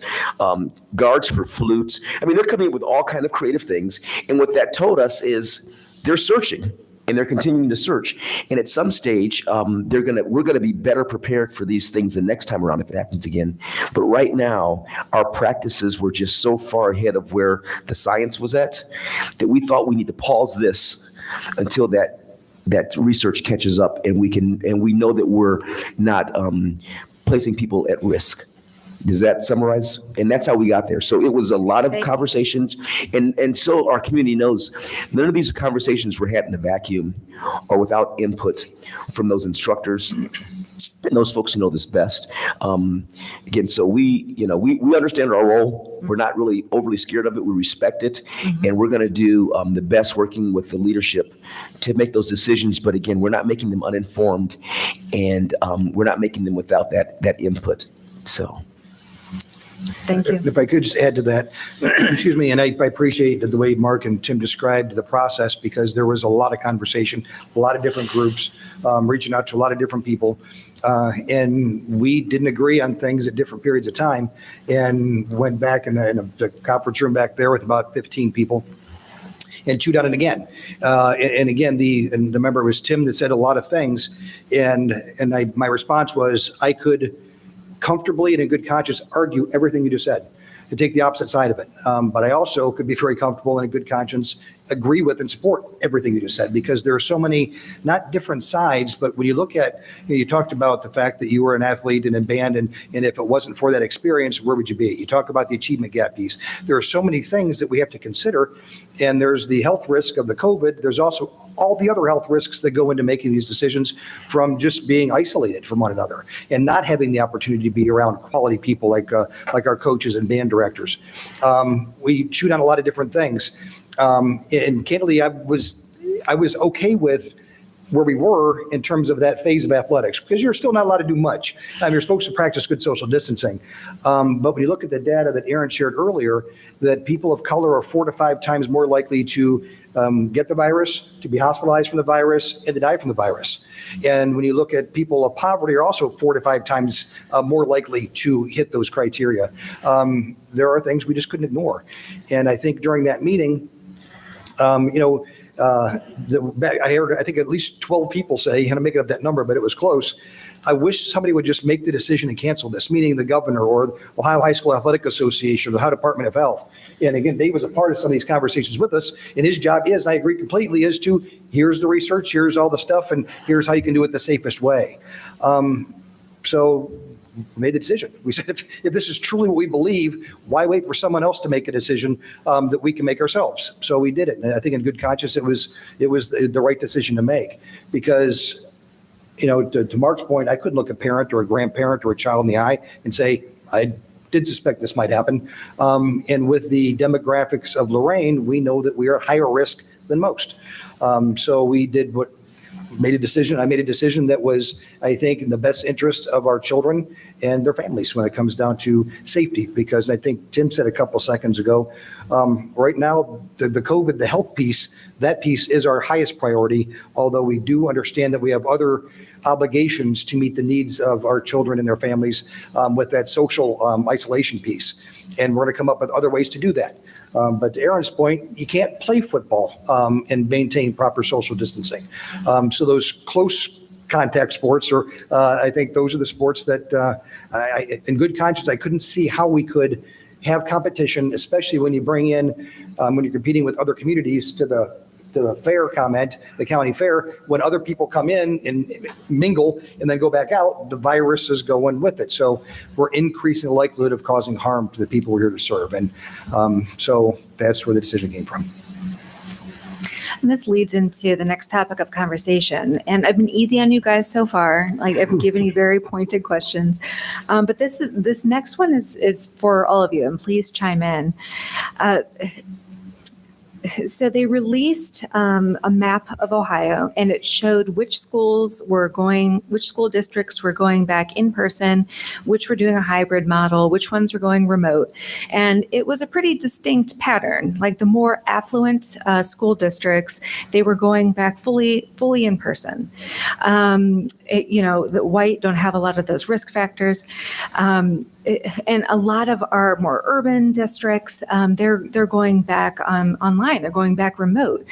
guards for flutes. I mean, they're coming up with all kinds of creative things. And what that told us is they're searching. And they're continuing to search. And at some stage, we're gonna be better prepared for these things the next time around if it happens again. But right now, our practices were just so far ahead of where the science was at that we thought we need to pause this until that research catches up, and we know that we're not placing people at risk. Does that summarize? And that's how we got there. So it was a lot of conversations, and so our community knows none of these conversations were had in a vacuum or without input from those instructors and those folks who know this best. Again, so we understand our role. We're not really overly scared of it. We respect it, and we're going to do the best working with the leadership to make those decisions. But again, we're not making them uninformed, and we're not making them without that input. So. Thank you. If I could just add to that, excuse me, and I appreciate the way Mark and Tim described the process, because there was a lot of conversation, a lot of different groups, reaching out to a lot of different people. And we didn't agree on things at different periods of time, and went back in the conference room back there with about 15 people and chewed on it again. And again, remember it was Tim that said a lot of things. And my response was, I could comfortably and in good conscience argue everything you just said and take the opposite side of it. But I also could be very comfortable and in good conscience agree with and support everything you just said, because there are so many, not different sides, but when you look at, you talked about the fact that you were an athlete and in band, and if it wasn't for that experience, where would you be? You talk about the achievement gap piece. There are so many things that we have to consider, and there's the health risk of the COVID. There's also all the other health risks that go into making these decisions, from just being isolated from one another and not having the opportunity to be around quality people like our coaches and band directors. We chewed on a lot of different things. And candidly, I was okay with where we were in terms of that phase of athletics, because you're still not allowed to do much. You're supposed to practice good social distancing. But when you look at the data that Aaron shared earlier, that people of color are 4 to 5 times more likely to get the virus, to be hospitalized from the virus, and to die from the virus. And when you look at people of poverty, are also 4 to 5 times more likely to hit those criteria. There are things we just couldn't ignore. And I think during that meeting, I heard, I think at least 12 people say, and I'm making up that number, but it was close, I wish somebody would just make the decision and cancel this, meaning the governor or Ohio High School Athletic Association or the Ohio Department of Health. And again, Dave was a part of some of these conversations with us, and his job is, and I agree completely, is to, here's the research, here's all the stuff, and here's how you can do it the safest way. So we made the decision. We said, if this is truly what we believe, why wait for someone else to make a decision that we can make ourselves? So we did it. And I think in good conscience, it was the right decision to make, because, to Mark's point, I couldn't look a parent or a grandparent or a child in the eye and say, I did suspect this might happen. And with the demographics of Lorain, we know that we are higher risk than most. So we did I made a decision that was, I think, in the best interest of our children and their families when it comes down to safety. Because I think Tim said a couple seconds ago, right now, the COVID, the health piece, that piece is our highest priority, although we do understand that we have other obligations to meet the needs of our children and their families with that social isolation piece. And we're going to come up with other ways to do that. But to Aaron's point, you can't play football and maintain proper social distancing. So those close contact sports are, I think those are the sports that, in good conscience, I couldn't see how we could have competition, especially when you bring in, when you're competing with other communities to the the fair comment, the county fair, when other people come in and mingle and then go back out, the virus is going with it. So we're increasing the likelihood of causing harm to the people we're here to serve. And so that's where the decision came from. And this leads into the next topic of conversation. And I've been easy on you guys so far. Like, I've given you very pointed questions. But this next one is for all of you, and please chime in. So they released a map of Ohio, and it showed which school districts were going back in person, which were doing a hybrid model, which ones were going remote. And it was a pretty distinct pattern. Like, the more affluent school districts, they were going back fully in person. The white don't have a lot of those risk factors. And a lot of our more urban districts, they're going back online. They're going back remote.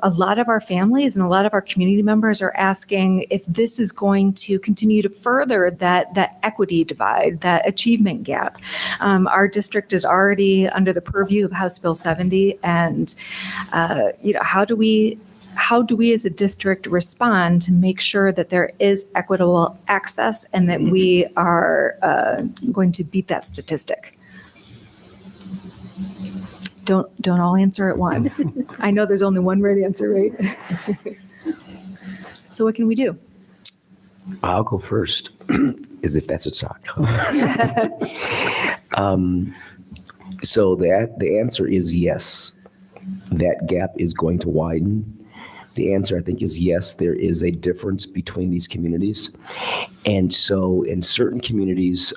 A lot of our families and a lot of our community members are asking if this is going to continue to further that equity divide, that achievement gap. Our district is already under the purview of House Bill 70, and how do we as a district respond to make sure that there is equitable access and that we are going to beat that statistic? Don't all answer at once. I know there's only one right answer, right? So what can we do? I'll go first, as if that's a shock. So the answer is yes. That gap is going to widen. The answer, I think, is yes, there is a difference between these communities. And so in certain communities,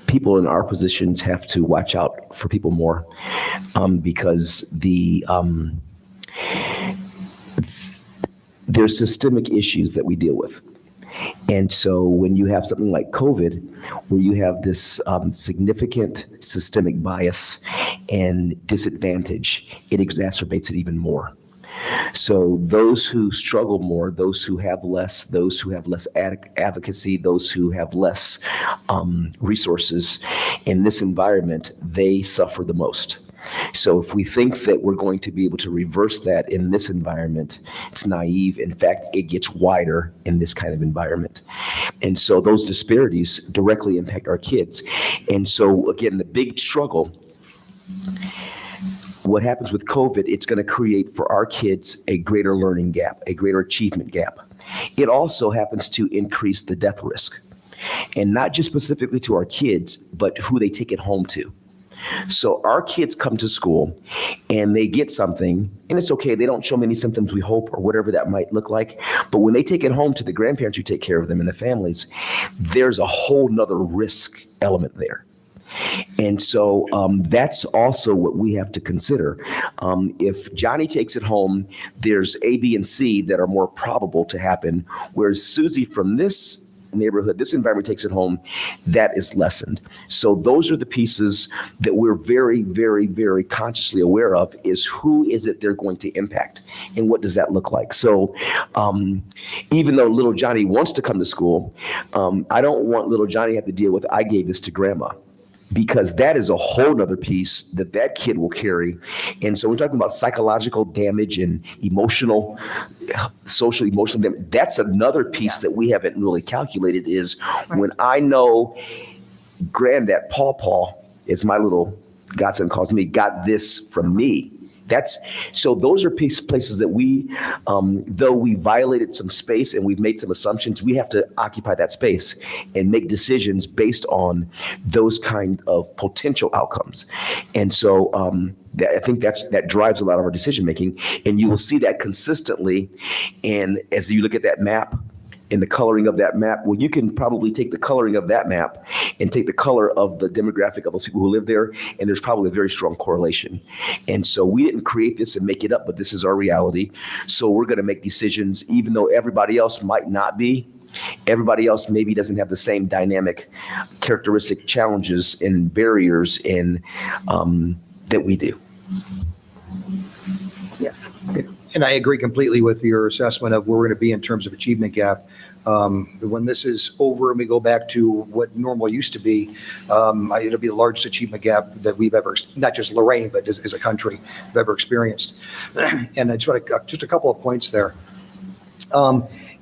people in our positions have to watch out for people more because there's systemic issues that we deal with. And so when you have something like COVID, where you have this significant systemic bias and disadvantage, it exacerbates it even more. So those who struggle more, those who have less advocacy, those who have less resources in this environment, they suffer the most. So if we think that we're going to be able to reverse that in this environment, it's naive. In fact, it gets wider in this kind of environment. And so those disparities directly impact our kids. And so again, the big struggle, what happens with COVID, it's going to create for our kids a greater learning gap, a greater achievement gap. It also happens to increase the death risk, and not just specifically to our kids, but who they take it home to. So our kids come to school and they get something, and it's okay. They don't show many symptoms, we hope, or whatever that might look like. But when they take it home to the grandparents who take care of them and the families, there's a whole nother risk element there. And so that's also what we have to consider. If Johnny takes it home, there's A, B, and C that are more probable to happen, whereas Susie from this neighborhood, this environment takes it home, that is lessened. So those are the pieces that we're very, very, very consciously aware of, is who is it they're going to impact and what does that look like? So even though little Johnny wants to come to school, I don't want little Johnny to have to deal with, I gave this to grandma. Because that is a whole nother piece that kid will carry. And so we're talking about psychological damage and social emotional damage. That's another piece that we haven't really calculated, is when I know Granddad Paw, as my little godson calls me, got this from me. So those are places that we, though we violated some space and we've made some assumptions, we have to occupy that space and make decisions based on those kind of potential outcomes. And so I think that drives a lot of our decision making, and you will see that consistently. And as you look at that map, in the coloring of that map, well, you can probably take the coloring of that map and take the color of the demographic of those people who live there, and there's probably a very strong correlation. And so we didn't create this and make it up, but this is our reality. So we're going to make decisions, even though everybody else might not be. Everybody else maybe doesn't have the same dynamic characteristic challenges and barriers that we do. Yes. And I agree completely with your assessment of where we're going to be in terms of achievement gap. When this is over and we go back to what normal used to be, it'll be the largest achievement gap that we've ever, not just Lorain, but as a country, have ever experienced. And I just want to, just a couple of points there.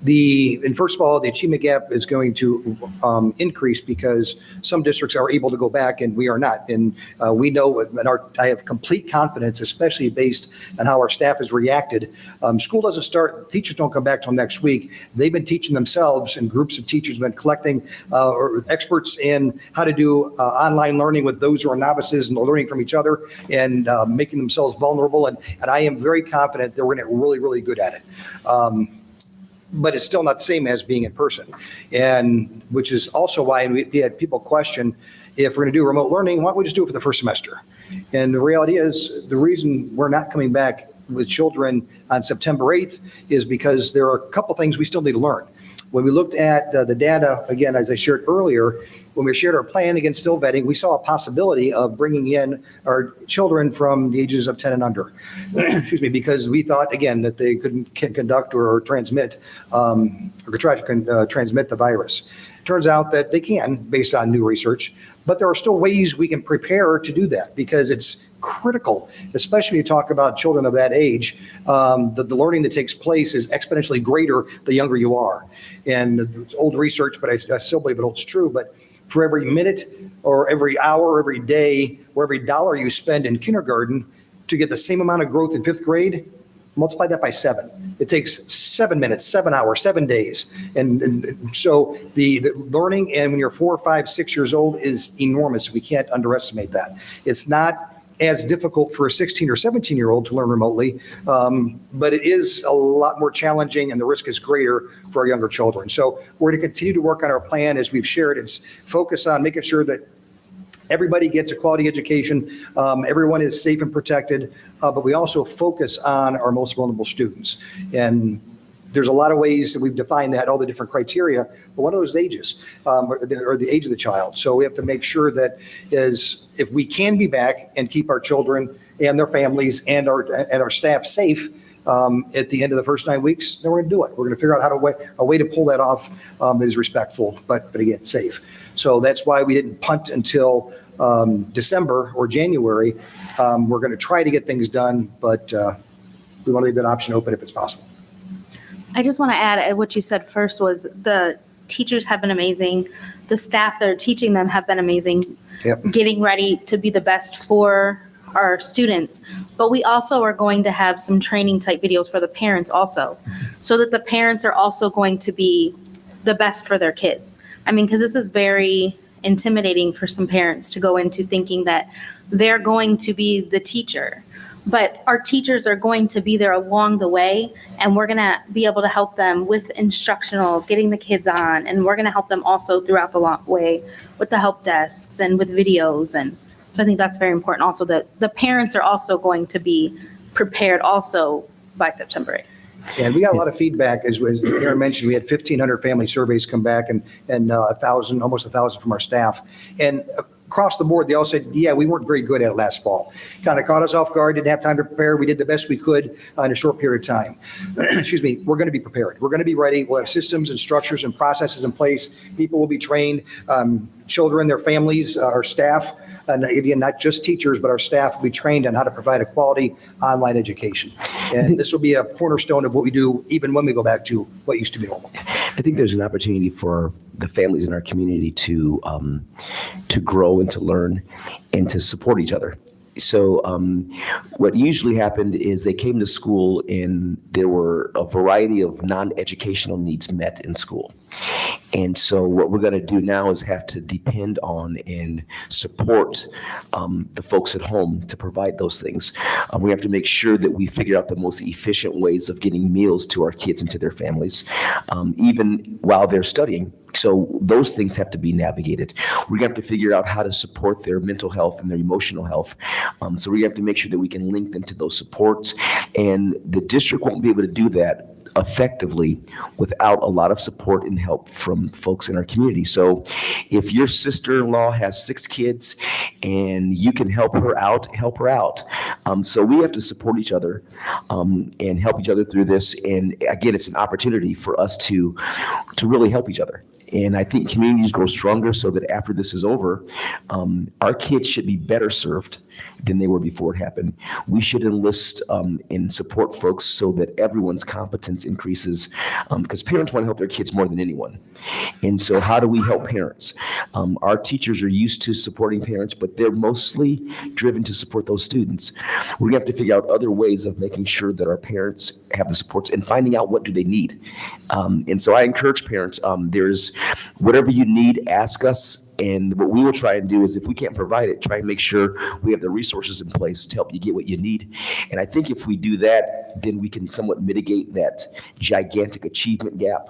And first of all, the achievement gap is going to increase because some districts are able to go back and we are not. And we know, and I have complete confidence, especially based on how our staff has reacted. School doesn't start, teachers don't come back till next week. They've been teaching themselves, and groups of teachers have been collecting or experts in how to do online learning with those who are novices and learning from each other and making themselves vulnerable. And I am very confident that we're going to get really, really good at it. But it's still not the same as being in person. And which is also why we had people question, if we're going to do remote learning, why don't we just do it for the first semester? And the reality is, the reason we're not coming back with children on September 8th is because there are a couple things we still need to learn. When we looked at the data, again, as I shared earlier, when we shared our plan, again, still vetting, we saw a possibility of bringing in our children from the ages of 10 and under, excuse me, because we thought, again, that they couldn't conduct or transmit or try to transmit the virus. Turns out that they can, based on new research, but there are still ways we can prepare to do that because it's critical, especially when you talk about children of that age. The learning that takes place is exponentially greater the younger you are. And it's old research, but I still believe it holds true. But for every minute or every hour or every day or every dollar you spend in kindergarten to get the same amount of growth in fifth grade, multiply that by 7. It takes 7 minutes, 7 hours, 7 days. And so the learning, and when you're 4, 5, 6 years old, is enormous. We can't underestimate that. It's not as difficult for a 16 or 17-year-old to learn remotely, but it is a lot more challenging and the risk is greater for our younger children. So we're going to continue to work on our plan as we've shared. It's focus on making sure that everybody gets a quality education, everyone is safe and protected, but we also focus on our most vulnerable students. And there's a lot of ways that we've defined that, all the different criteria, but one of those ages, or the age of the child. So we have to make sure that if we can be back and keep our children and their families and our staff safe at the end of the first 9 weeks, then we're going to do it. We're going to figure out a way to pull that off that is respectful, but again, safe. So that's why we didn't punt until December or January. We're going to try to get things done, but we want to leave that option open if it's possible. I just want to add what you said first was the teachers have been amazing. The staff that are teaching them have been amazing, getting ready to be the best for our students. But we also are going to have some training type videos for the parents also, so that the parents are also going to be the best for their kids. I mean, because this is very intimidating for some parents to go into thinking that they're going to be the teacher. But our teachers are going to be there along the way, and we're going to be able to help them with instructional, getting the kids on, and we're going to help them also throughout the long way with the help desks and with videos. And so I think that's very important also, that the parents are also going to be prepared also by September 8th. And we got a lot of feedback, as Aaron mentioned. We had 1,500 family surveys come back and 1,000, almost 1,000 from our staff. And across the board, they all said, yeah, we weren't very good at it last fall. Kind of caught us off guard, didn't have time to prepare. We did the best we could in a short period of time. Excuse me, we're going to be prepared. We're going to be ready. We'll have systems and structures and processes in place. People will be trained, children, their families, our staff. And again, not just teachers, but our staff will be trained on how to provide a quality online education. And this will be a cornerstone of what we do even when we go back to what used to be normal. I think there's an opportunity for the families in our community to grow and to learn and to support each other. So what usually happened is they came to school and there were a variety of non-educational needs met in school. And so what we're going to do now is have to depend on and support the folks at home to provide those things. We have to make sure that we figure out the most efficient ways of getting meals to our kids and to their families, even while they're studying. So those things have to be navigated. We're going to have to figure out how to support their mental health and their emotional health. So we have to make sure that we can link them to those supports. And the district won't be able to do that effectively without a lot of support and help from folks in our community. So if your sister-in-law has 6 kids and you can help her out, help her out. So we have to support each other and help each other through this. And again, it's an opportunity for us to really help each other. And I think communities grow stronger so that after this is over, our kids should be better served than they were before it happened. We should enlist and support folks so that everyone's competence increases, because parents want to help their kids more than anyone. And so how do we help parents? Our teachers are used to supporting parents, but they're mostly driven to support those students. We're gonna have to figure out other ways of making sure that our parents have the supports and finding out what do they need. And so I encourage parents, there's whatever you need, ask us. And what we will try and do is if we can't provide it, try and make sure we have the resources in place to help you get what you need. And I think if we do that, then we can somewhat mitigate that gigantic achievement gap.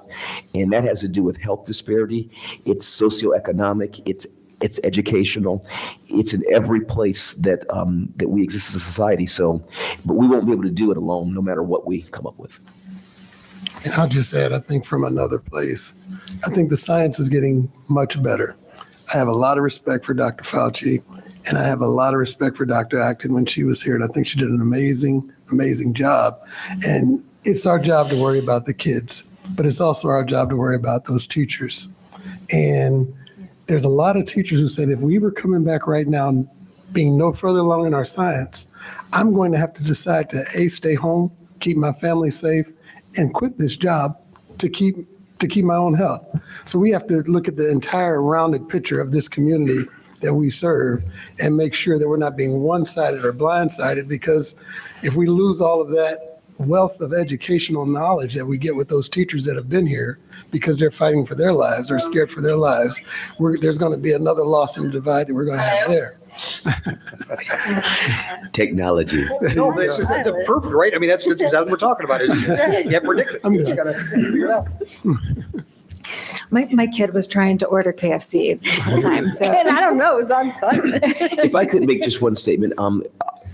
And that has to do with health disparity. It's socioeconomic. It's educational. It's in every place that that we exist as a society. So, but we won't be able to do it alone, no matter what we come up with. And I'll just add, I think from another place, I think the science is getting much better. I have a lot of respect for Dr. Fauci, and I have a lot of respect for Dr. Acton when she was here, and I think she did an amazing, amazing job. And it's our job to worry about the kids, but it's also our job to worry about those teachers. And there's a lot of teachers who said, if we were coming back right now, being no further along in our science, I'm going to have to decide to A, stay home, keep my family safe, and quit this job to keep my own health. So we have to look at the entire rounded picture of this community that we serve and make sure that we're not being one-sided or blindsided, because if we lose all of that wealth of educational knowledge that we get with those teachers that have been here because they're fighting for their lives or scared for their lives, there's going to be another loss and divide that we're going to have there. Technology. No, that's perfect, right? I mean, that's exactly what we're talking about. You can't predict it. You got to figure it out. My kid was trying to order KFC this whole time. So And I don't know, it was on Sunday. If I could make just one statement,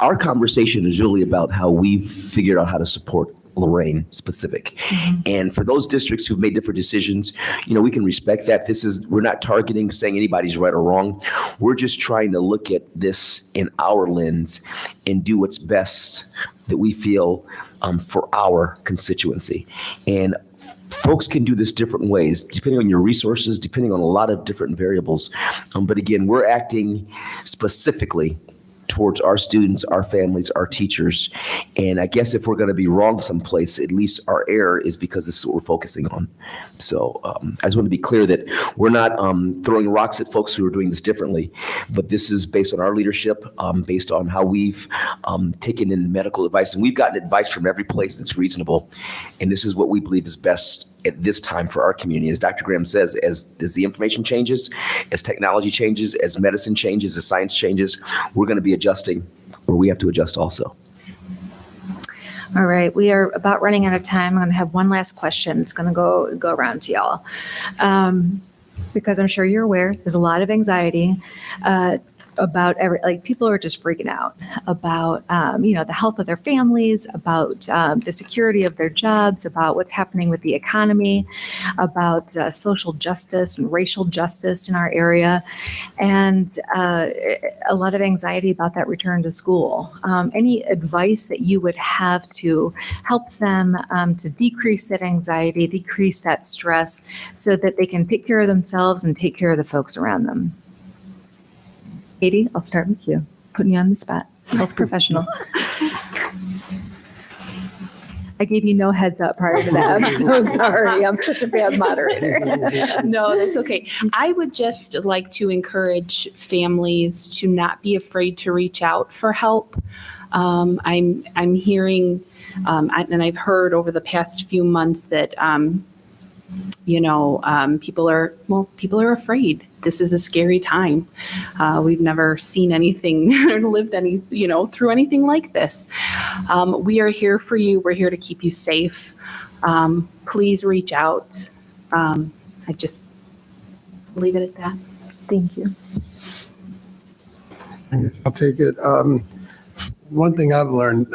our conversation is really about how we've figured out how to support Lorain specific. And for those districts who've made different decisions, we can respect that. We're not targeting saying anybody's right or wrong. We're just trying to look at this in our lens and do what's best that we feel for our constituency. And folks can do this different ways, depending on your resources, depending on a lot of different variables. But again, we're acting specifically towards our students, our families, our teachers. And I guess if we're going to be wrong someplace, at least our error is because this is what we're focusing on. So I just want to be clear that we're not throwing rocks at folks who are doing this differently, but this is based on our leadership, based on how we've taken in medical advice. And we've gotten advice from every place that's reasonable. And this is what we believe is best at this time for our community. As Dr. Graham says, as the information changes, as technology changes, as medicine changes, as science changes, we're going to be adjusting where we have to adjust also. all right, we are about running out of time. I'm going to have one last question. It's going to go around to y'all. Because I'm sure you're aware, there's a lot of anxiety about people are just freaking out about, the health of their families, about the security of their jobs, about what's happening with the economy, about social justice and racial justice in our area, and a lot of anxiety about that return to school. Any advice that you would have to help them to decrease that anxiety, decrease that stress, so that they can take care of themselves and take care of the folks around them? Katie, I'll start with you, putting you on the spot, health professional. I gave you no heads up prior to that. I'm so sorry. I'm such a bad moderator. No, that's okay. I would just like to encourage families to not be afraid to reach out for help. I'm hearing, and I've heard over the past few months that, people are afraid. This is a scary time. We've never seen anything or lived through anything like this. We are here for you. We're here to keep you safe. Please reach out. I just leave it at that. Thank you. I'll take it. One thing I've learned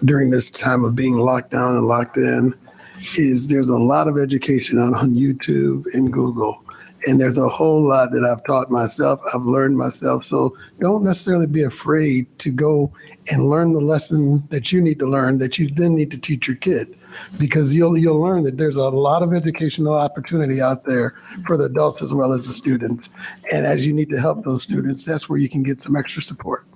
during this time of being locked down and locked in, is there's a lot of education on YouTube and Google. And there's a whole lot that I've taught myself, I've learned myself. So don't necessarily be afraid to go and learn the lesson that you need to learn that you then need to teach your kid. Because you'll learn that there's a lot of educational opportunity out there for the adults as well as the students. And as you need to help those students, that's where you can get some extra support.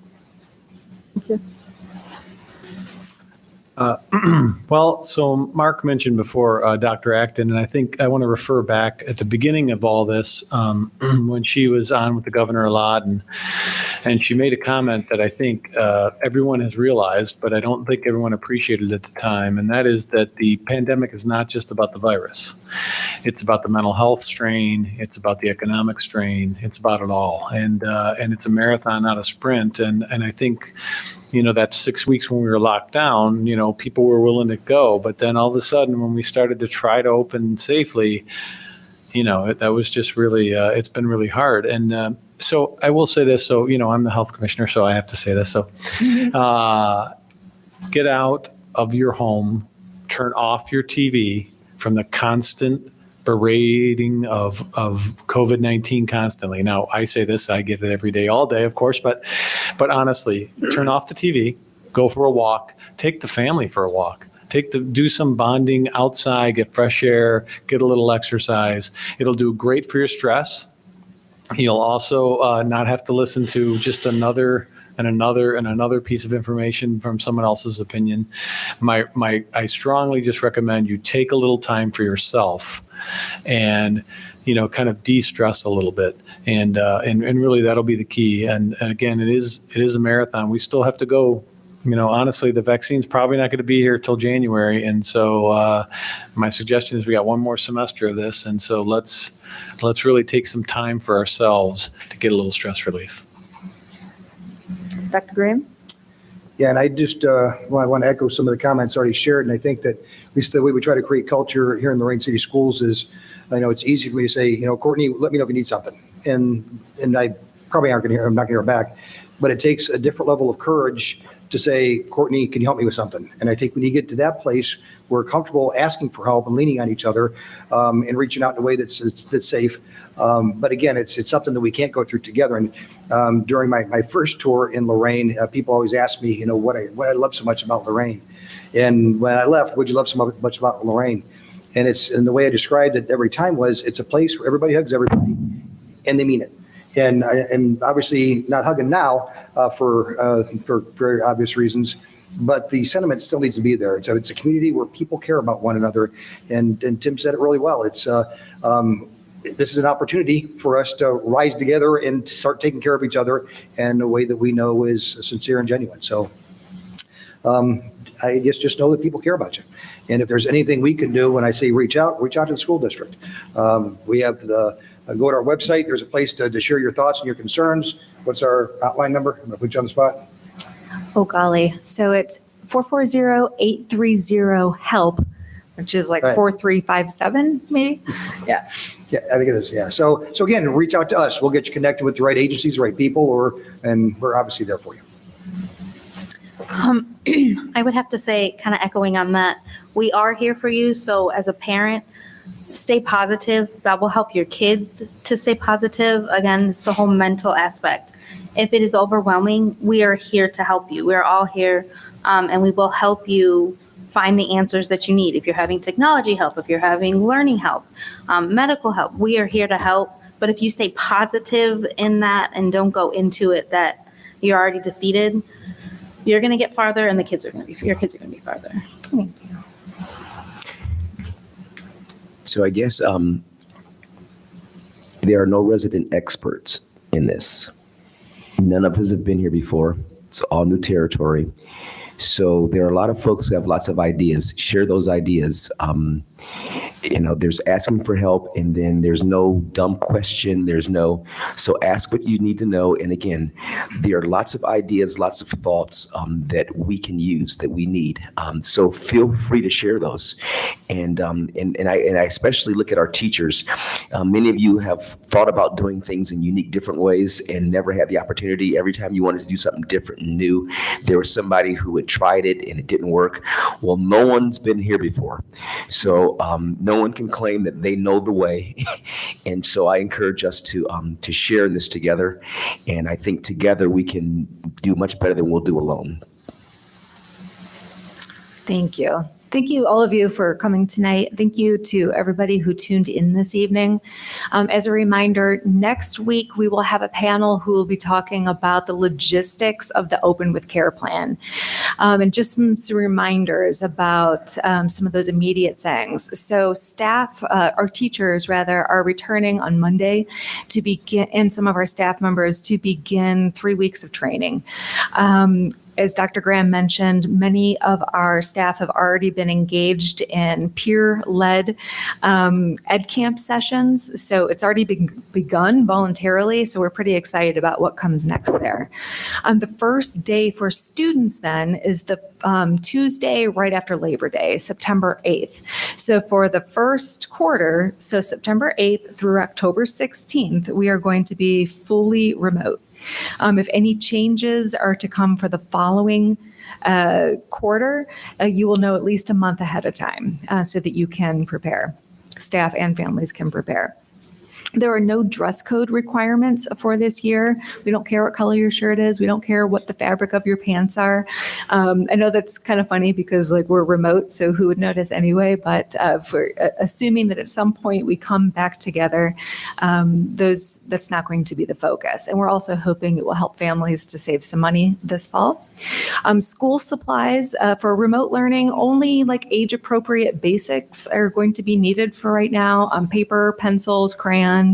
Well, so Mark mentioned before Dr. Acton, and I think I want to refer back at the beginning of all this when she was on with the governor a lot, and she made a comment that I think everyone has realized, but I don't think everyone appreciated at the time, and that is that the pandemic is not just about the virus. It's about the mental health strain. It's about the economic strain. It's about it all, and it's a marathon, not a sprint. And I think, that 6 weeks when we were locked down, people were willing to go. But then all of a sudden, when we started to try to open safely, that was just really, it's been really hard. And so I will say this. So, I'm the health commissioner, so I have to say this. So get out of your home, turn off your TV from the constant berating of COVID-19 constantly. Now, I say this, I get it every day, all day, of course, but honestly, turn off the TV, go for a walk, take the family for a walk, do some bonding outside, get fresh air, get a little exercise. It'll do great for your stress. You'll also not have to listen to just another piece of information from someone else's opinion. I strongly just recommend you take a little time for yourself and, kind of de-stress a little bit. And really that'll be the key. And again, it is a marathon. We still have to go. Honestly, the vaccine's probably not going to be here till January. And so my suggestion is we got one more semester of this. And so let's really take some time for ourselves to get a little stress relief. Dr. Graham? Yeah, and I just want to echo some of the comments already shared. And I think that at least the way we try to create culture here in Lorain City Schools is, I know it's easy for me to say, Courtney, let me know if you need something. And I probably I'm not going to hear back. But it takes a different level of courage to say, Courtney, can you help me with something? And I think when you get to that place, we're comfortable asking for help and leaning on each other and reaching out in a way that's safe. But again, it's something that we can't go through together. And during my first tour in Lorain, people always ask me, what I love so much about Lorain. And when I left, what'd you love so much about Lorain? And the way I described it every time was, it's a place where everybody hugs everybody, and they mean it. And obviously not hugging now for very obvious reasons, but the sentiment still needs to be there. It's a community where people care about one another. And Tim said it really well. It's this is an opportunity for us to rise together and start taking care of each other in a way that we know is sincere and genuine. So I guess just know that people care about you. And if there's anything we can do, when I say reach out to the school district. We have go to our website. There's a place to share your thoughts and your concerns. What's our hotline number? I'm going to put you on the spot. Oh, golly. So it's 440-830-HELP, which is like Right. 4357, maybe? Yeah. Yeah, I think it is. Yeah. So again, reach out to us. We'll get you connected with the right agencies, the right people, and we're obviously there for you. I would have to say, kind of echoing on that, we are here for you. So as a parent, stay positive. That will help your kids to stay positive. Again, it's the whole mental aspect. If it is overwhelming, we are here to help you. We're all here, and we will help you find the answers that you need. If you're having technology help, if you're having learning help, medical help, we are here to help. But if you stay positive in that and don't go into it that you're already defeated, you're going to get farther, and your kids are going to be farther. Thank you. So I guess there are no resident experts in this. None of us have been here before. It's all new territory. So there are a lot of folks who have lots of ideas. Share those ideas. There's asking for help, and then there's no dumb question. So ask what you need to know. And again, there are lots of ideas, lots of thoughts that we can use, that we need. So feel free to share those. And I especially look at our teachers. Many of you have thought about doing things in unique, different ways and never had the opportunity. Every time you wanted to do something different and new, there was somebody who had tried it and it didn't work. Well, no one's been here before. So no one can claim that they know the way. And so I encourage us to share this together. And I think together we can do much better than we'll do alone. Thank you. Thank you, all of you, for coming tonight. Thank you to everybody who tuned in this evening. As a reminder, next week we will have a panel who will be talking about the logistics of the Open with Care plan. And just some reminders about some of those immediate things. So staff, our teachers rather, are returning on Monday to begin, and some of our staff members to begin 3 weeks of training. As Dr. Graham mentioned, many of our staff have already been engaged in peer-led ed camp sessions. So it's already begun voluntarily. So we're pretty excited about what comes next there. The first day for students then is the Tuesday right after Labor Day, September 8th. So for the first quarter, so September 8th through October 16th, we are going to be fully remote. If any changes are to come for the following quarter, you will know at least a month ahead of time so that you can prepare. Staff and families can prepare. There are no dress code requirements for this year. We don't care what color your shirt is. We don't care what the fabric of your pants are. I know that's kind of funny because like we're remote, so who would notice anyway? But for assuming that at some point we come back together, that's not going to be the focus. And we're also hoping it will help families to save some money this fall. School supplies for remote learning, only like age appropriate basics are going to be needed for right now. Paper, pencils, crayons.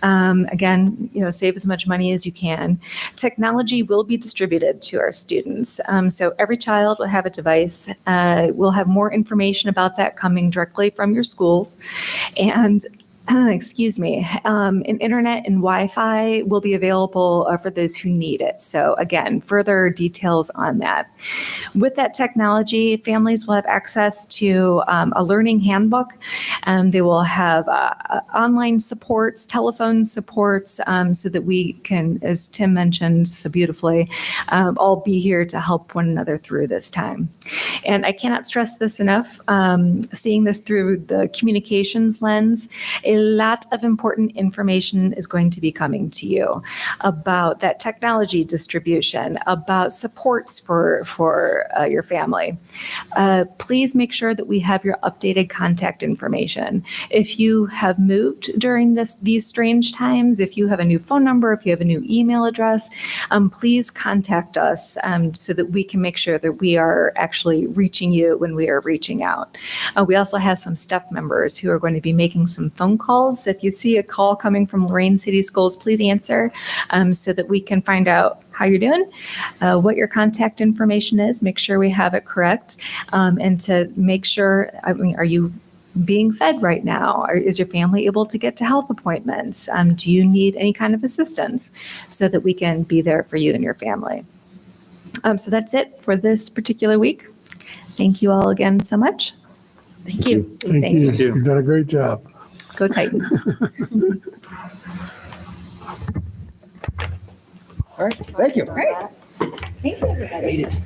Again, save as much money as you can. Technology will be distributed to our students. So every child will have a device. We'll have more information about that coming directly from your schools. And excuse me, and internet and Wi-Fi will be available for those who need it. So again, further details on that. With that technology, families will have access to a learning handbook. They will have online supports, telephone supports, so that we can, as Tim mentioned so beautifully, all be here to help one another through this time. And I cannot stress this enough, seeing this through the communications lens, a lot of important information is going to be coming to you about that technology distribution, about supports for your family. Please make sure that we have your updated contact information. If you have moved during these strange times, if you have a new phone number, if you have a new email address, please contact us so that we can make sure that we are actually reaching you when we are reaching out. We also have some staff members who are going to be making some phone calls. So if you see a call coming from Lorain City Schools, please answer so that we can find out how you're doing, what your contact information is, make sure we have it correct, and to make sure, are you being fed right now? Is your family able to get to health appointments? Do you need any kind of assistance so that we can be there for you and your family? So that's it for this particular week. Thank you all again so much. Thank you. Thank you. You've done a great job. Go Titans. All right, thank you. All right. Thank you, everybody. Made it.